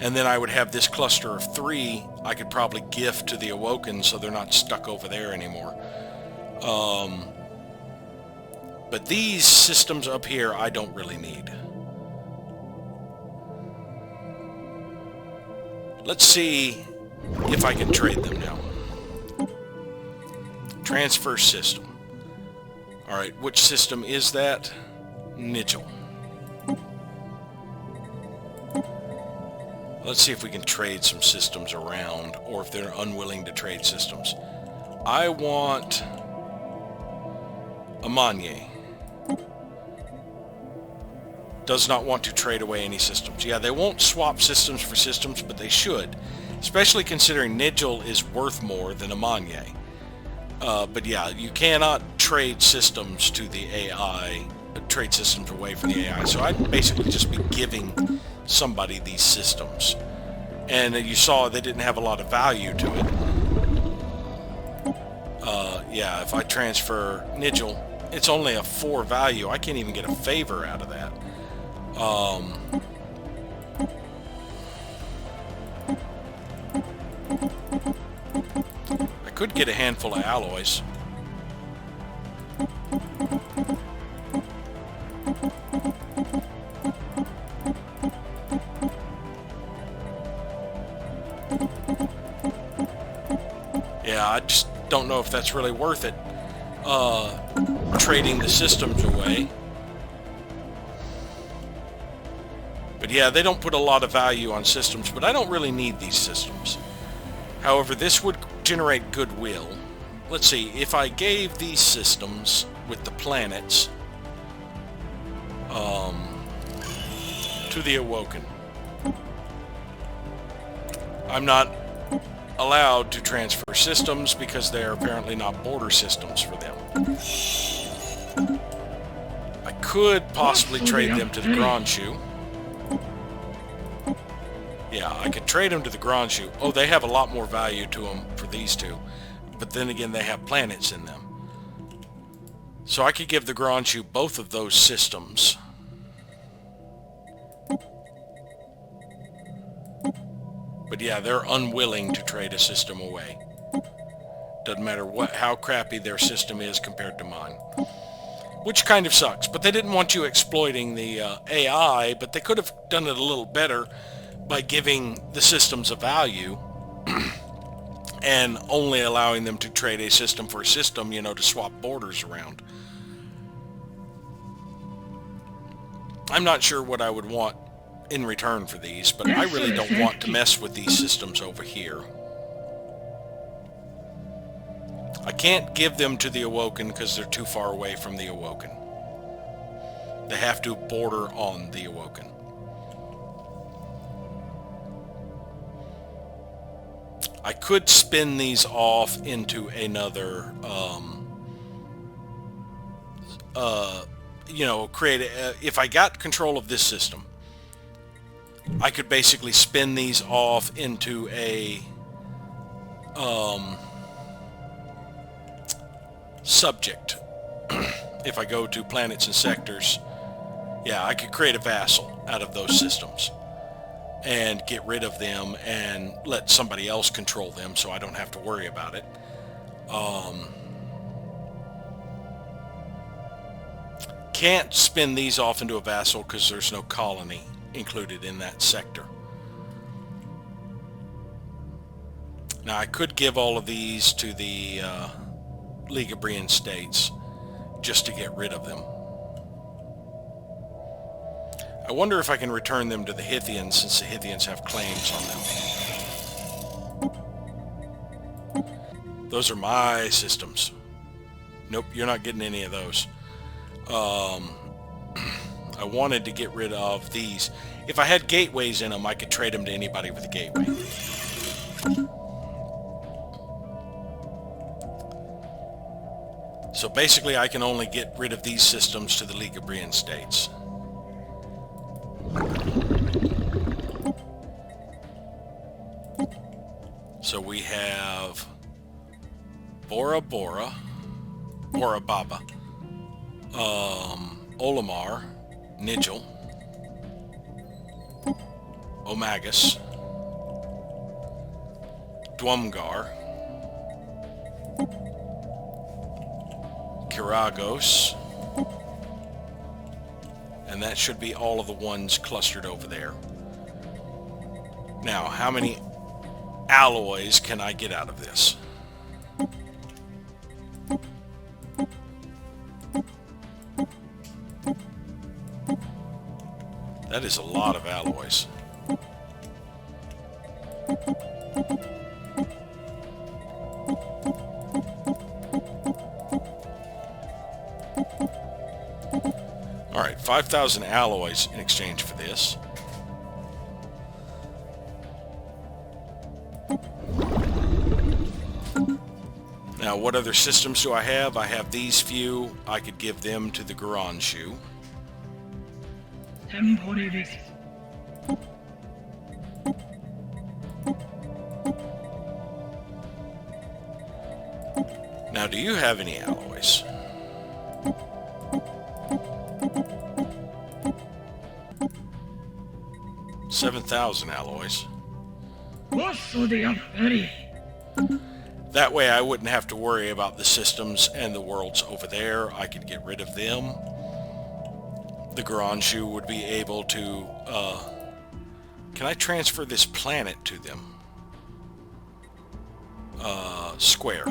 and then I would have this cluster of 3 I could probably gift to the Awoken so they're not stuck over there anymore. But these systems up here I don't really need. Let's see if I can trade them now. Transfer system. Alright, which system is that? Nigel. Let's see if we can trade some systems around, or if they're unwilling to trade systems. I want Amanye. Does not want to trade away any systems. Yeah, they won't swap systems for systems, but they should. Especially considering Nigel is worth more than Amanye. But yeah, you cannot trade systems to the AI, trade systems away from the AI. So I'd basically just be giving somebody these systems. And you saw they didn't have a lot of value to it. Yeah, if I transfer Nigel, it's only a 4 value. I can't even get a favor out of that. I could get a handful of alloys. Yeah, I just don't know if that's really worth it. Trading the systems away. But yeah, they don't put a lot of value on systems, but I don't really need these systems. However, this would generate goodwill. Let's see, if I gave these systems with the planets to the Awoken, I'm not allowed to transfer systems because they are apparently not border systems for them. I could possibly trade them to the Garanshu. Yeah, I could trade them to the Garanshu. Oh, they have a lot more value to them for these two. But then again, they have planets in them. So I could give the Garanshu both of those systems. But yeah, they're unwilling to trade a system away. Doesn't matter how crappy their system is compared to mine. Which kind of sucks. But they didn't want you exploiting the AI, but they could have done it a little better by giving the systems a value and only allowing them to trade a system for a system, you know, to swap borders around. I'm not sure what I would want in return for these, but I really don't want to mess with these systems over here. I can't give them to the Awoken because they're too far away from the Awoken. They have to border on the Awoken. I could spin these off into another, you know, if I got control of this system, I could basically spin these off into a subject. If I go to planets and sectors, yeah, I could create a vassal out of those systems and get rid of them and let somebody else control them so I don't have to worry about it. Can't spin these off into a vassal because there's no colony included in that sector. Now I could give all of these to the League of Brian States just to get rid of them. I wonder if I can return them to the Hithians since the Hithians have claims on them. Those are my systems. Nope, you're not getting any of those. I wanted to get rid of these. If I had gateways in them, I could trade them to anybody with a gateway. So basically I can only get rid of these systems to the League of Brian States. So we have Bora Bora, Bora Baba, Olimar, Nigel, Omagus, Dwumgar, Kiragos, and that should be all of the ones clustered over there. Now, how many alloys can I get out of this? That is a lot of alloys. Alright, 5,000 alloys in exchange for this. Now, what other systems do I have? I have these few. I could give them to the Garanshu. Now, do you have any alloys? $7,000 alloys. That way I wouldn't have to worry about the systems and the worlds over there. I could get rid of them. The Garanshu would be able to... can I transfer this planet to them? Square.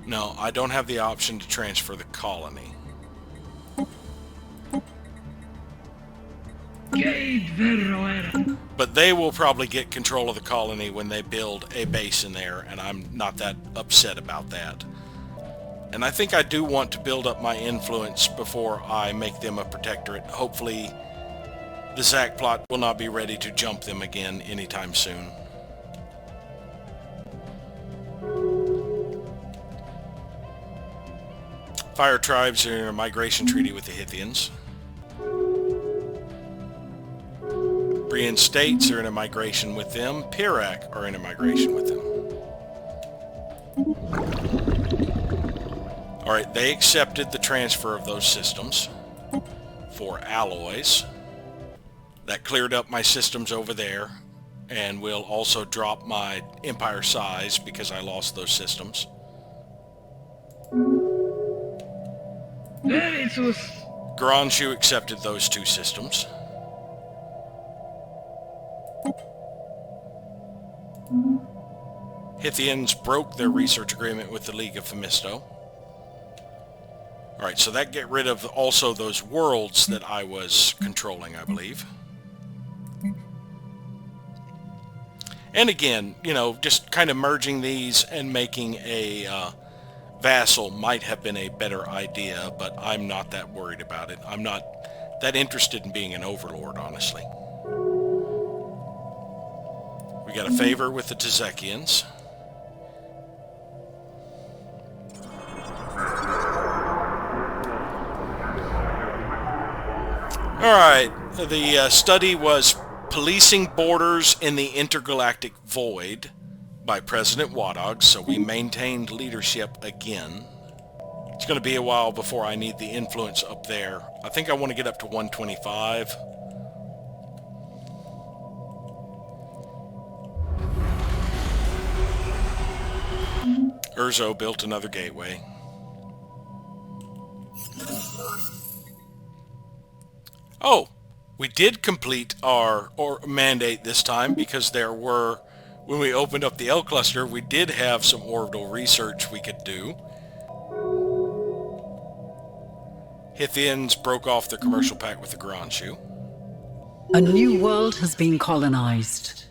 No, I don't have the option to transfer the colony. But they will probably get control of the colony when they build a base in there, and I'm not that upset about that. And I think I do want to build up my influence before I make them a protectorate. Hopefully the Zack plot will not be ready to jump them again anytime soon. Fire tribes are in a migration treaty with the Hithians. Brian States are in a migration with them. Pirak are in a migration with them. Alright, they accepted the transfer of those systems for alloys. That cleared up my systems over there, and will also drop my empire size because I lost those systems. Granshu accepted those 2 systems. Hithians broke their research agreement with the League of Phemisto. Alright, so that get rid of also those worlds that I was controlling, I believe. And again, you know, just kind of merging these and making a vassal might have been a better idea, but I'm not that worried about it. I'm not that interested in being an overlord, honestly. We got a favor with the Tezekians. Alright, the study was Policing Borders in the Intergalactic Void by President Wadog, so we maintained leadership again. It's going to be a while before I need the influence up there. I think I want to get up to 125. Urzo built another gateway. Oh, we did complete our mandate this time because there were, when we opened up the L cluster, we did have some orbital research we could do. Hithians broke off their commercial pact with the Granshu. A new world has been colonized.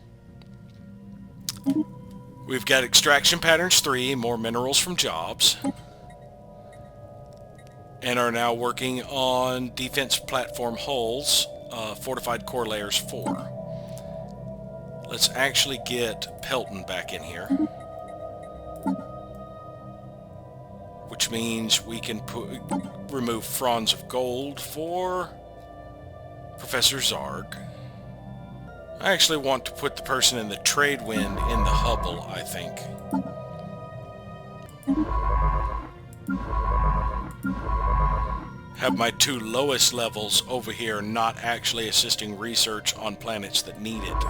We've got Extraction Patterns 3, more minerals from jobs. And are now working on Defense Platform Hulls, Fortified Core Layers 4. Let's actually get Pelton back in here. Which means we can remove Fronds of Gold for Professor Zarg. I actually want to put the person in the trade wind in the Hubble, I think. Have my 2 lowest levels over here not actually assisting research on planets that need it.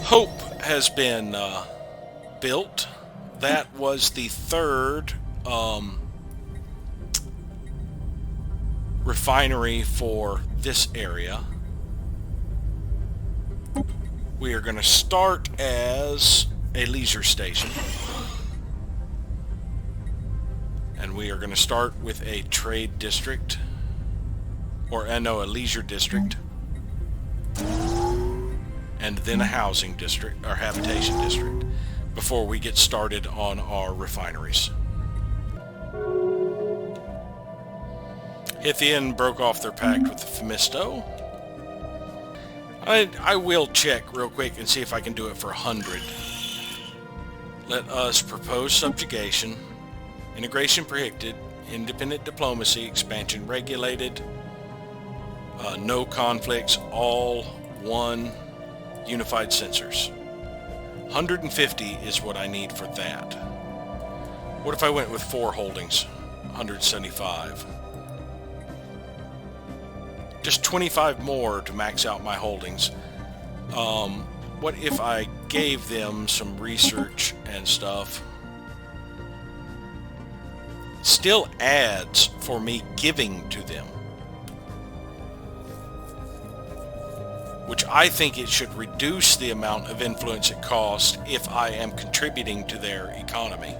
Hope has been built. That was the 3rd refinery for this area. We are going to start as a leisure station. And we are going to start with a trade district, or no, a leisure district, and then a housing district, or habitation district, before we get started on our refineries. Hithian broke off their pact with the Phemisto. I will check real quick and see if I can do it for 100. Let us propose subjugation. Integration predicted, independent diplomacy, expansion regulated, no conflicts, all one unified sensors. 150 is what I need for that. What if I went with 4 holdings? 175. Just 25 more to max out my holdings. What if I gave them some research and stuff? Still adds for me giving to them, which I think it should reduce the amount of influence it costs if I am contributing to their economy.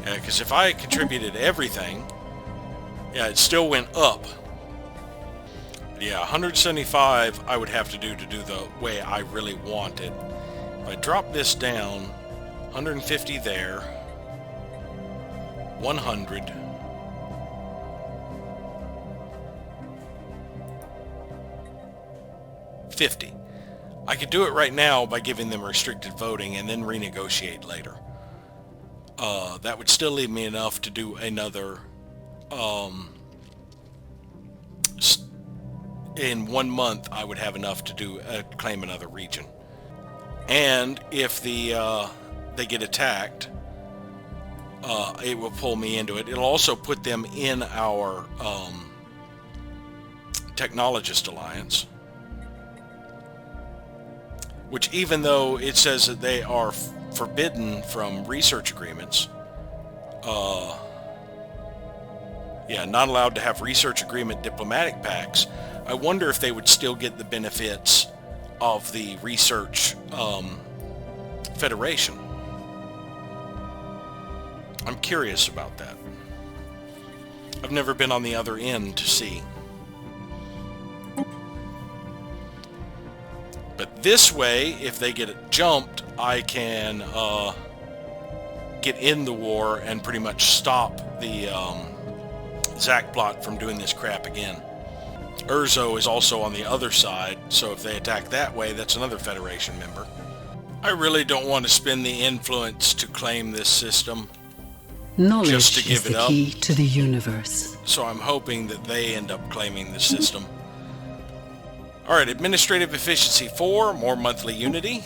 Because if I contributed everything, yeah, it still went up. Yeah, 175 I would have to do the way I really want it. If I drop this down, 150 there, 100. $50. I could do it right now by giving them restricted voting and then renegotiate later. That would still leave me enough to do another... in 1 month, I would have enough to do claim another region. And if they get attacked, it will pull me into it. It'll also put them in our Technologist Alliance, which, even though it says that they are forbidden from research agreements, yeah, not allowed to have research agreement diplomatic pacts, I wonder if they would still get the benefits of the research federation. I'm curious about that. I've never been on the other end to see. But this way, if they get it jumped, I can get in the war and pretty much stop the Zack plot from doing this crap again. Urzo is also on the other side, so if they attack that way, that's another Federation member. I really don't want to spend the influence to claim this system. Knowledge Just to give is it the up. key to the universe. So I'm hoping that they end up claiming the system. Alright, Administrative Efficiency 4, more monthly unity.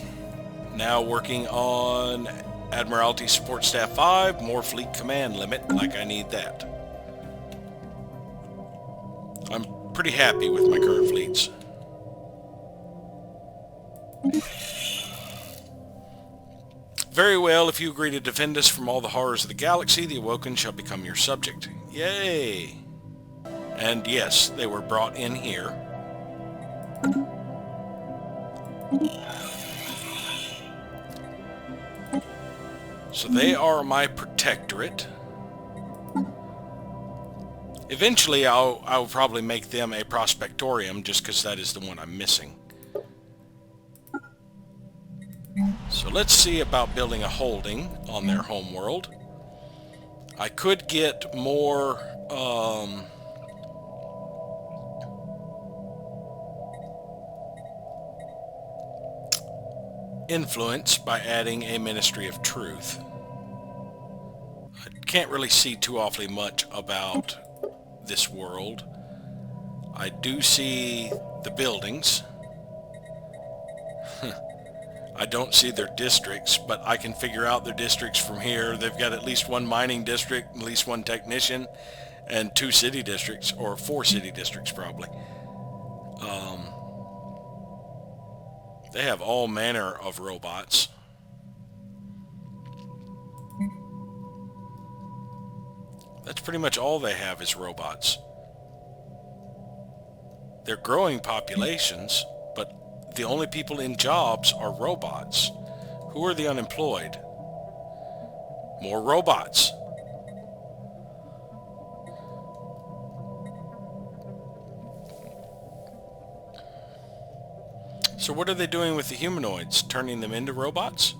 Now working on Admiralty Support Staff 5, more Fleet Command limit, like I need that. I'm pretty happy with my current fleets. Very well, if you agree to defend us from all the horrors of the galaxy, the Awoken shall become your subject. Yay! And yes, they were brought in here. So they are my protectorate. Eventually, I'll probably make them a prospectorium, just because that is the one I'm missing. So let's see about building a holding on their home world. I could get more influence by adding a Ministry of Truth. I can't really see too awfully much about this world. I do see the buildings. I don't see their districts, but I can figure out their districts from here. They've got at least one mining district, at least one technician, and 2 city districts, or 4 city districts probably. They have all manner of robots. That's pretty much all they have is robots. They're growing populations, but the only people in jobs are robots. Who are the unemployed? More robots. So what are they doing with the humanoids? Turning them into robots?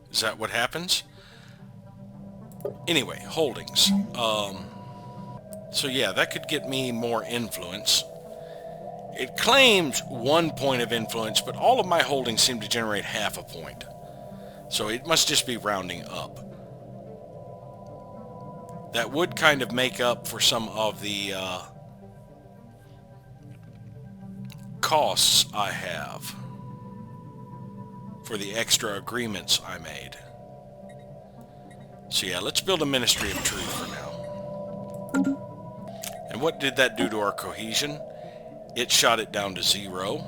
Is that what happens? Anyway, holdings. So yeah, that could get me more influence. It claims 1 point of influence, but all of my holdings seem to generate half a point. So it must just be rounding up. That would kind of make up for some of the costs I have for the extra agreements I made. So yeah, let's build a Ministry of Truth for now. And what did that do to our cohesion? It shot it down to 0.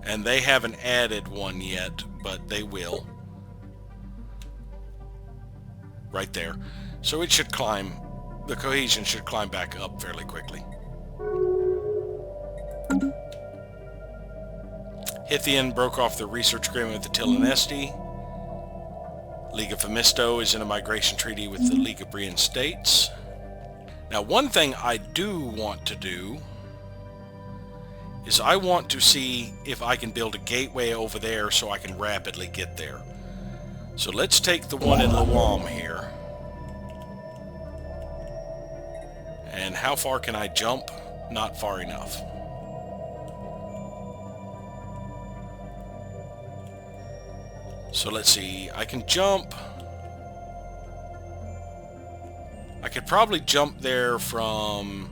And they haven't added one yet, but they will. Right there. So it should climb, the cohesion should climb back up fairly quickly. Hithian broke off the research agreement with the Tillanesti. League of Themisto is in a migration treaty with the League of Brian States. Now, one thing I do want to do is I want to see if I can build a gateway over there so I can rapidly get there. So let's take the one in Lawam here. And how far can I jump? Not far enough. So let's see, I can jump. I could probably jump there from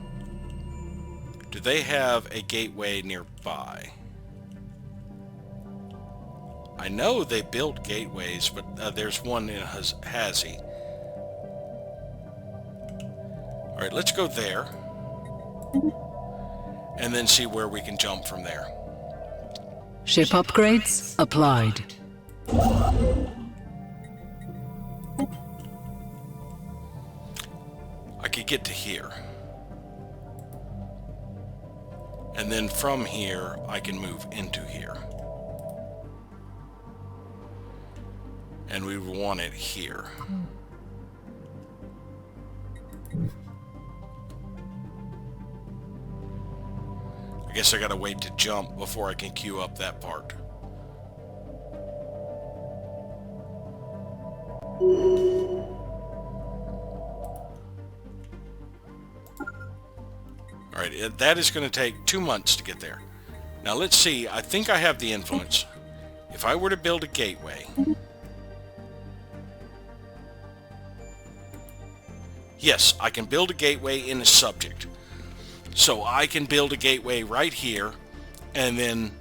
Do they have a gateway nearby? I know they built gateways, but there's one in Hazy. Alright, let's go there. And then see where we can jump from there. Ship upgrades applied. I could get to here. And then from here, I can move into here. And we would want it here. I guess I gotta wait to jump before I can queue up that part. Alright, that is going to take 2 months to get there. Now let's see, I think I have the influence. If I were to build a gateway... Yes, I can build a gateway in a subject. So I can build a gateway right here, and then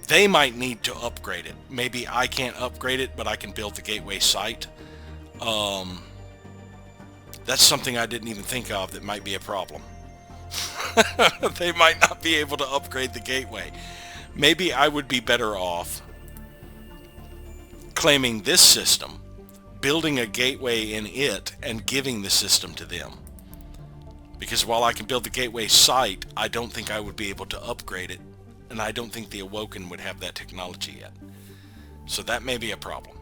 they might need to upgrade it. Maybe I can't upgrade it, but I can build the gateway site. That's something I didn't even think of that might be a problem. They might not be able to upgrade the gateway. Maybe I would be better off claiming this system, building a gateway in it, and giving the system to them. Because while I can build the gateway site, I don't think I would be able to upgrade it, and I don't think the Awoken would have that technology yet. So that may be a problem.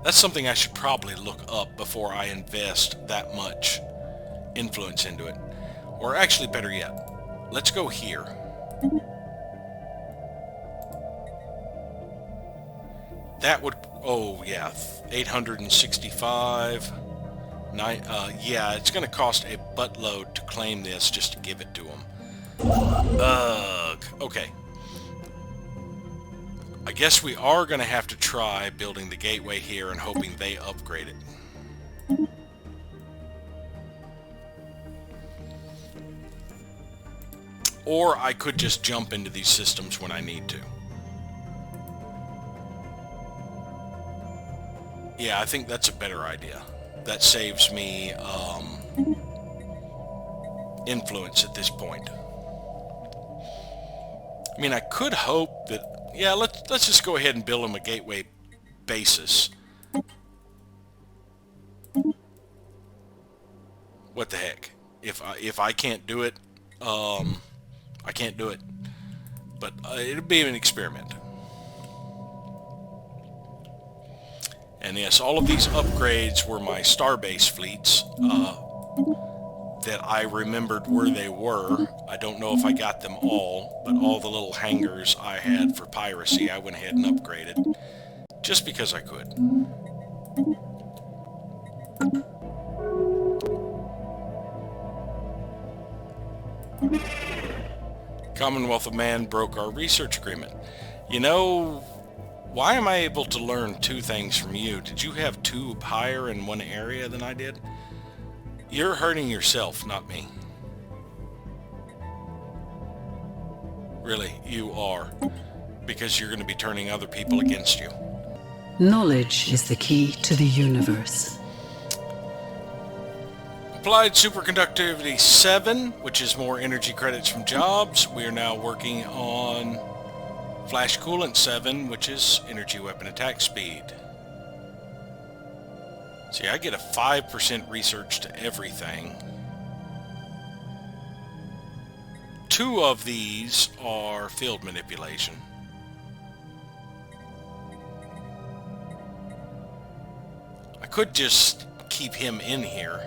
That's something I should probably look up before I invest that much influence into it. Or actually, better yet, let's go here. That would, oh yeah, 865. Yeah, it's going to cost a buttload to claim this just to give it to them. Ugh. Okay. I guess we are going to have to try building the gateway here and hoping they upgrade it. Or I could just jump into these systems when I need to. Yeah, I think that's a better idea. That saves me influence at this point. I mean, I could hope that... Yeah, let's just go ahead and build them a gateway basis. What the heck? If I can't do it, I can't do it. But it'll be an experiment. And yes, all of these upgrades were my Starbase fleets that I remembered where they were. I don't know if I got them all, but all the little hangars I had for piracy, I went ahead and upgraded. Just because I could. Commonwealth of Man broke our research agreement. You know... Why am I able to learn 2 things from you? Did you have 2 higher in one area than I did? You're hurting yourself, not me. Really, you are. Because you're going to be turning other people against you. Knowledge is the key to the universe. Applied superconductivity 7, which is more energy credits from jobs. We are now working on... Flash Coolant 7, which is energy weapon attack speed. See, I get a 5% research to everything. 2 of these are field manipulation. I could just keep him in here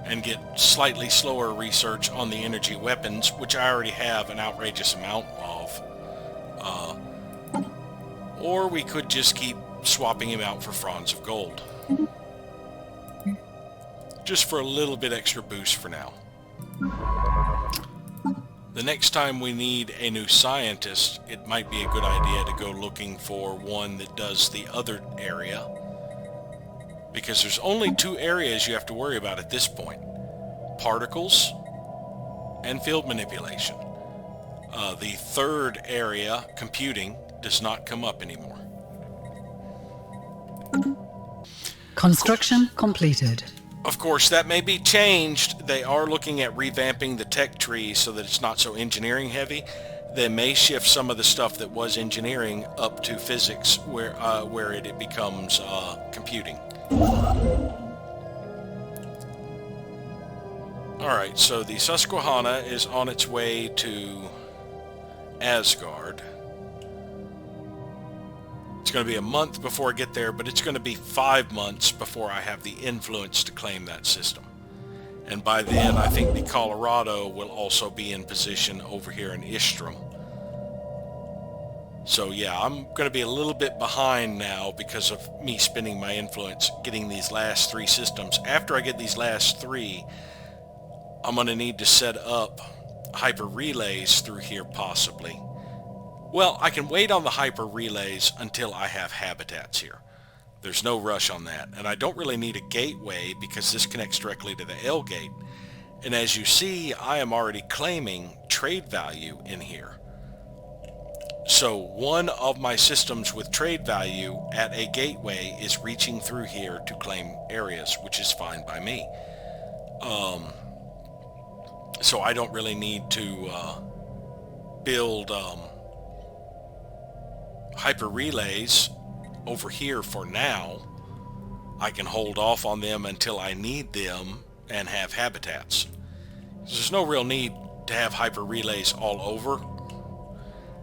and get slightly slower research on the energy weapons, which I already have an outrageous amount of. Or we could just keep swapping him out for Fronds of Gold. Just for a little bit extra boost for now. The next time we need a new scientist, it might be a good idea to go looking for one that does the other area. because there's only two areas you have to worry about at this point: particles and field manipulation. The third area, computing, does not come up anymore. Construction completed. Of course, that may be changed. They are looking at revamping the tech tree so that it's not so engineering heavy. They may shift some of the stuff that was engineering up to physics, where it becomes computing. Alright, so the Susquehanna is on its way to Asgard. It's going to be a month before I get there, but it's going to be 5 months before I have the influence to claim that system. And by then, I think the Colorado will also be in position over here in Istrum. So yeah, I'm going to be a little bit behind now because of me spending my influence getting these last 3 systems. After I get these last 3, I'm going to need to set up hyper relays through here possibly. Well, I can wait on the hyper relays until I have habitats here. There's no rush on that. And I don't really need a gateway because this connects directly to the L gate. And as you see, I am already claiming trade value in here. So one of my systems with trade value at a gateway is reaching through here to claim areas, which is fine by me. So I don't really need to build hyper relays over here for now. I can hold off on them until I need them and have habitats. There's no real need to have hyper relays all over.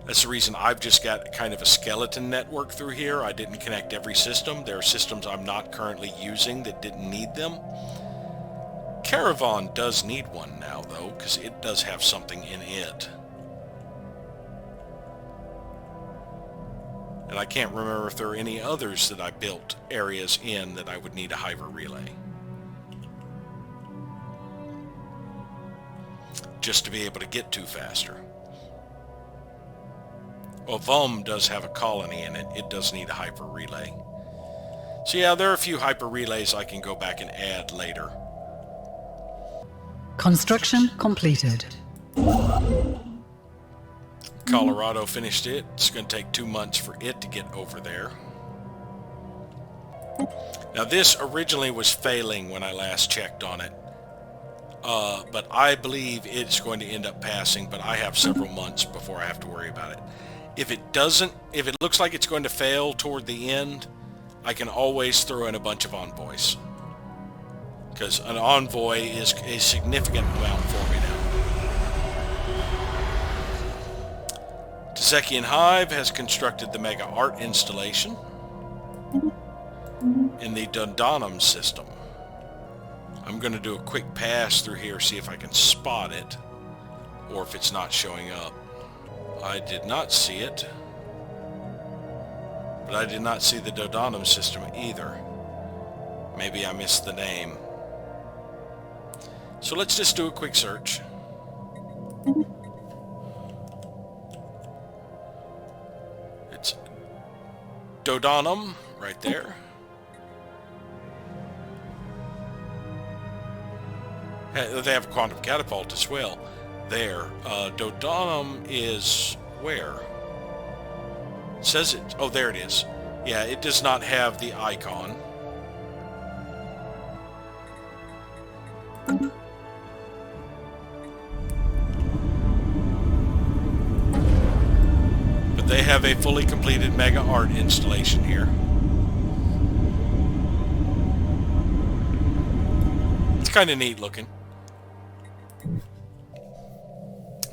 That's the reason I've just got kind of a skeleton network through here. I didn't connect every system. There are systems I'm not currently using that didn't need them. Caravan does need one now though, because it does have something in it. And I can't remember if there are any others that I built areas in that I would need a hyper relay. Just to be able to get to faster. Well, Vum does have a colony in it. It does need a hyper relay. So yeah, there are a few hyper relays I can go back and add later. Construction completed. Colorado finished it. It's going to take 2 months for it to get over there. Now this originally was failing when I last checked on it. But I believe it's going to end up passing, but I have several months before I have to worry about it. If it doesn't, if it looks like it's going to fail toward the end, I can always throw in a bunch of envoys. Because an envoy is a significant amount for me now. Tezekian Hive has constructed the Mega Art installation in the Dodonum system. I'm going to do a quick pass through here, see if I can spot it, or if it's not showing up. I did not see it, but I did not see the Dodonum system either. Maybe I missed the name. So let's just do a quick search. It's Dodonum right there. They have a quantum catapult as well. There. Dodonum is where? It says it. Oh, there it is. Yeah, it does not have the icon. But they have a fully completed Mega Art installation here. It's kind of neat looking.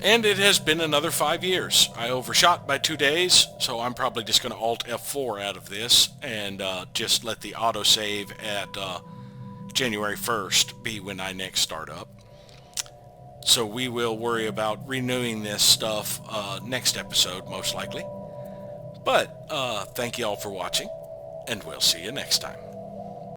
And it has been another 5 years. I overshot by 2 days, so I'm probably just going to Alt F4 out of this and just let the autosave at January 1st be when I next start up. So we will worry about renewing this stuff next episode, most likely. But thank you all for watching, and we'll see you next time.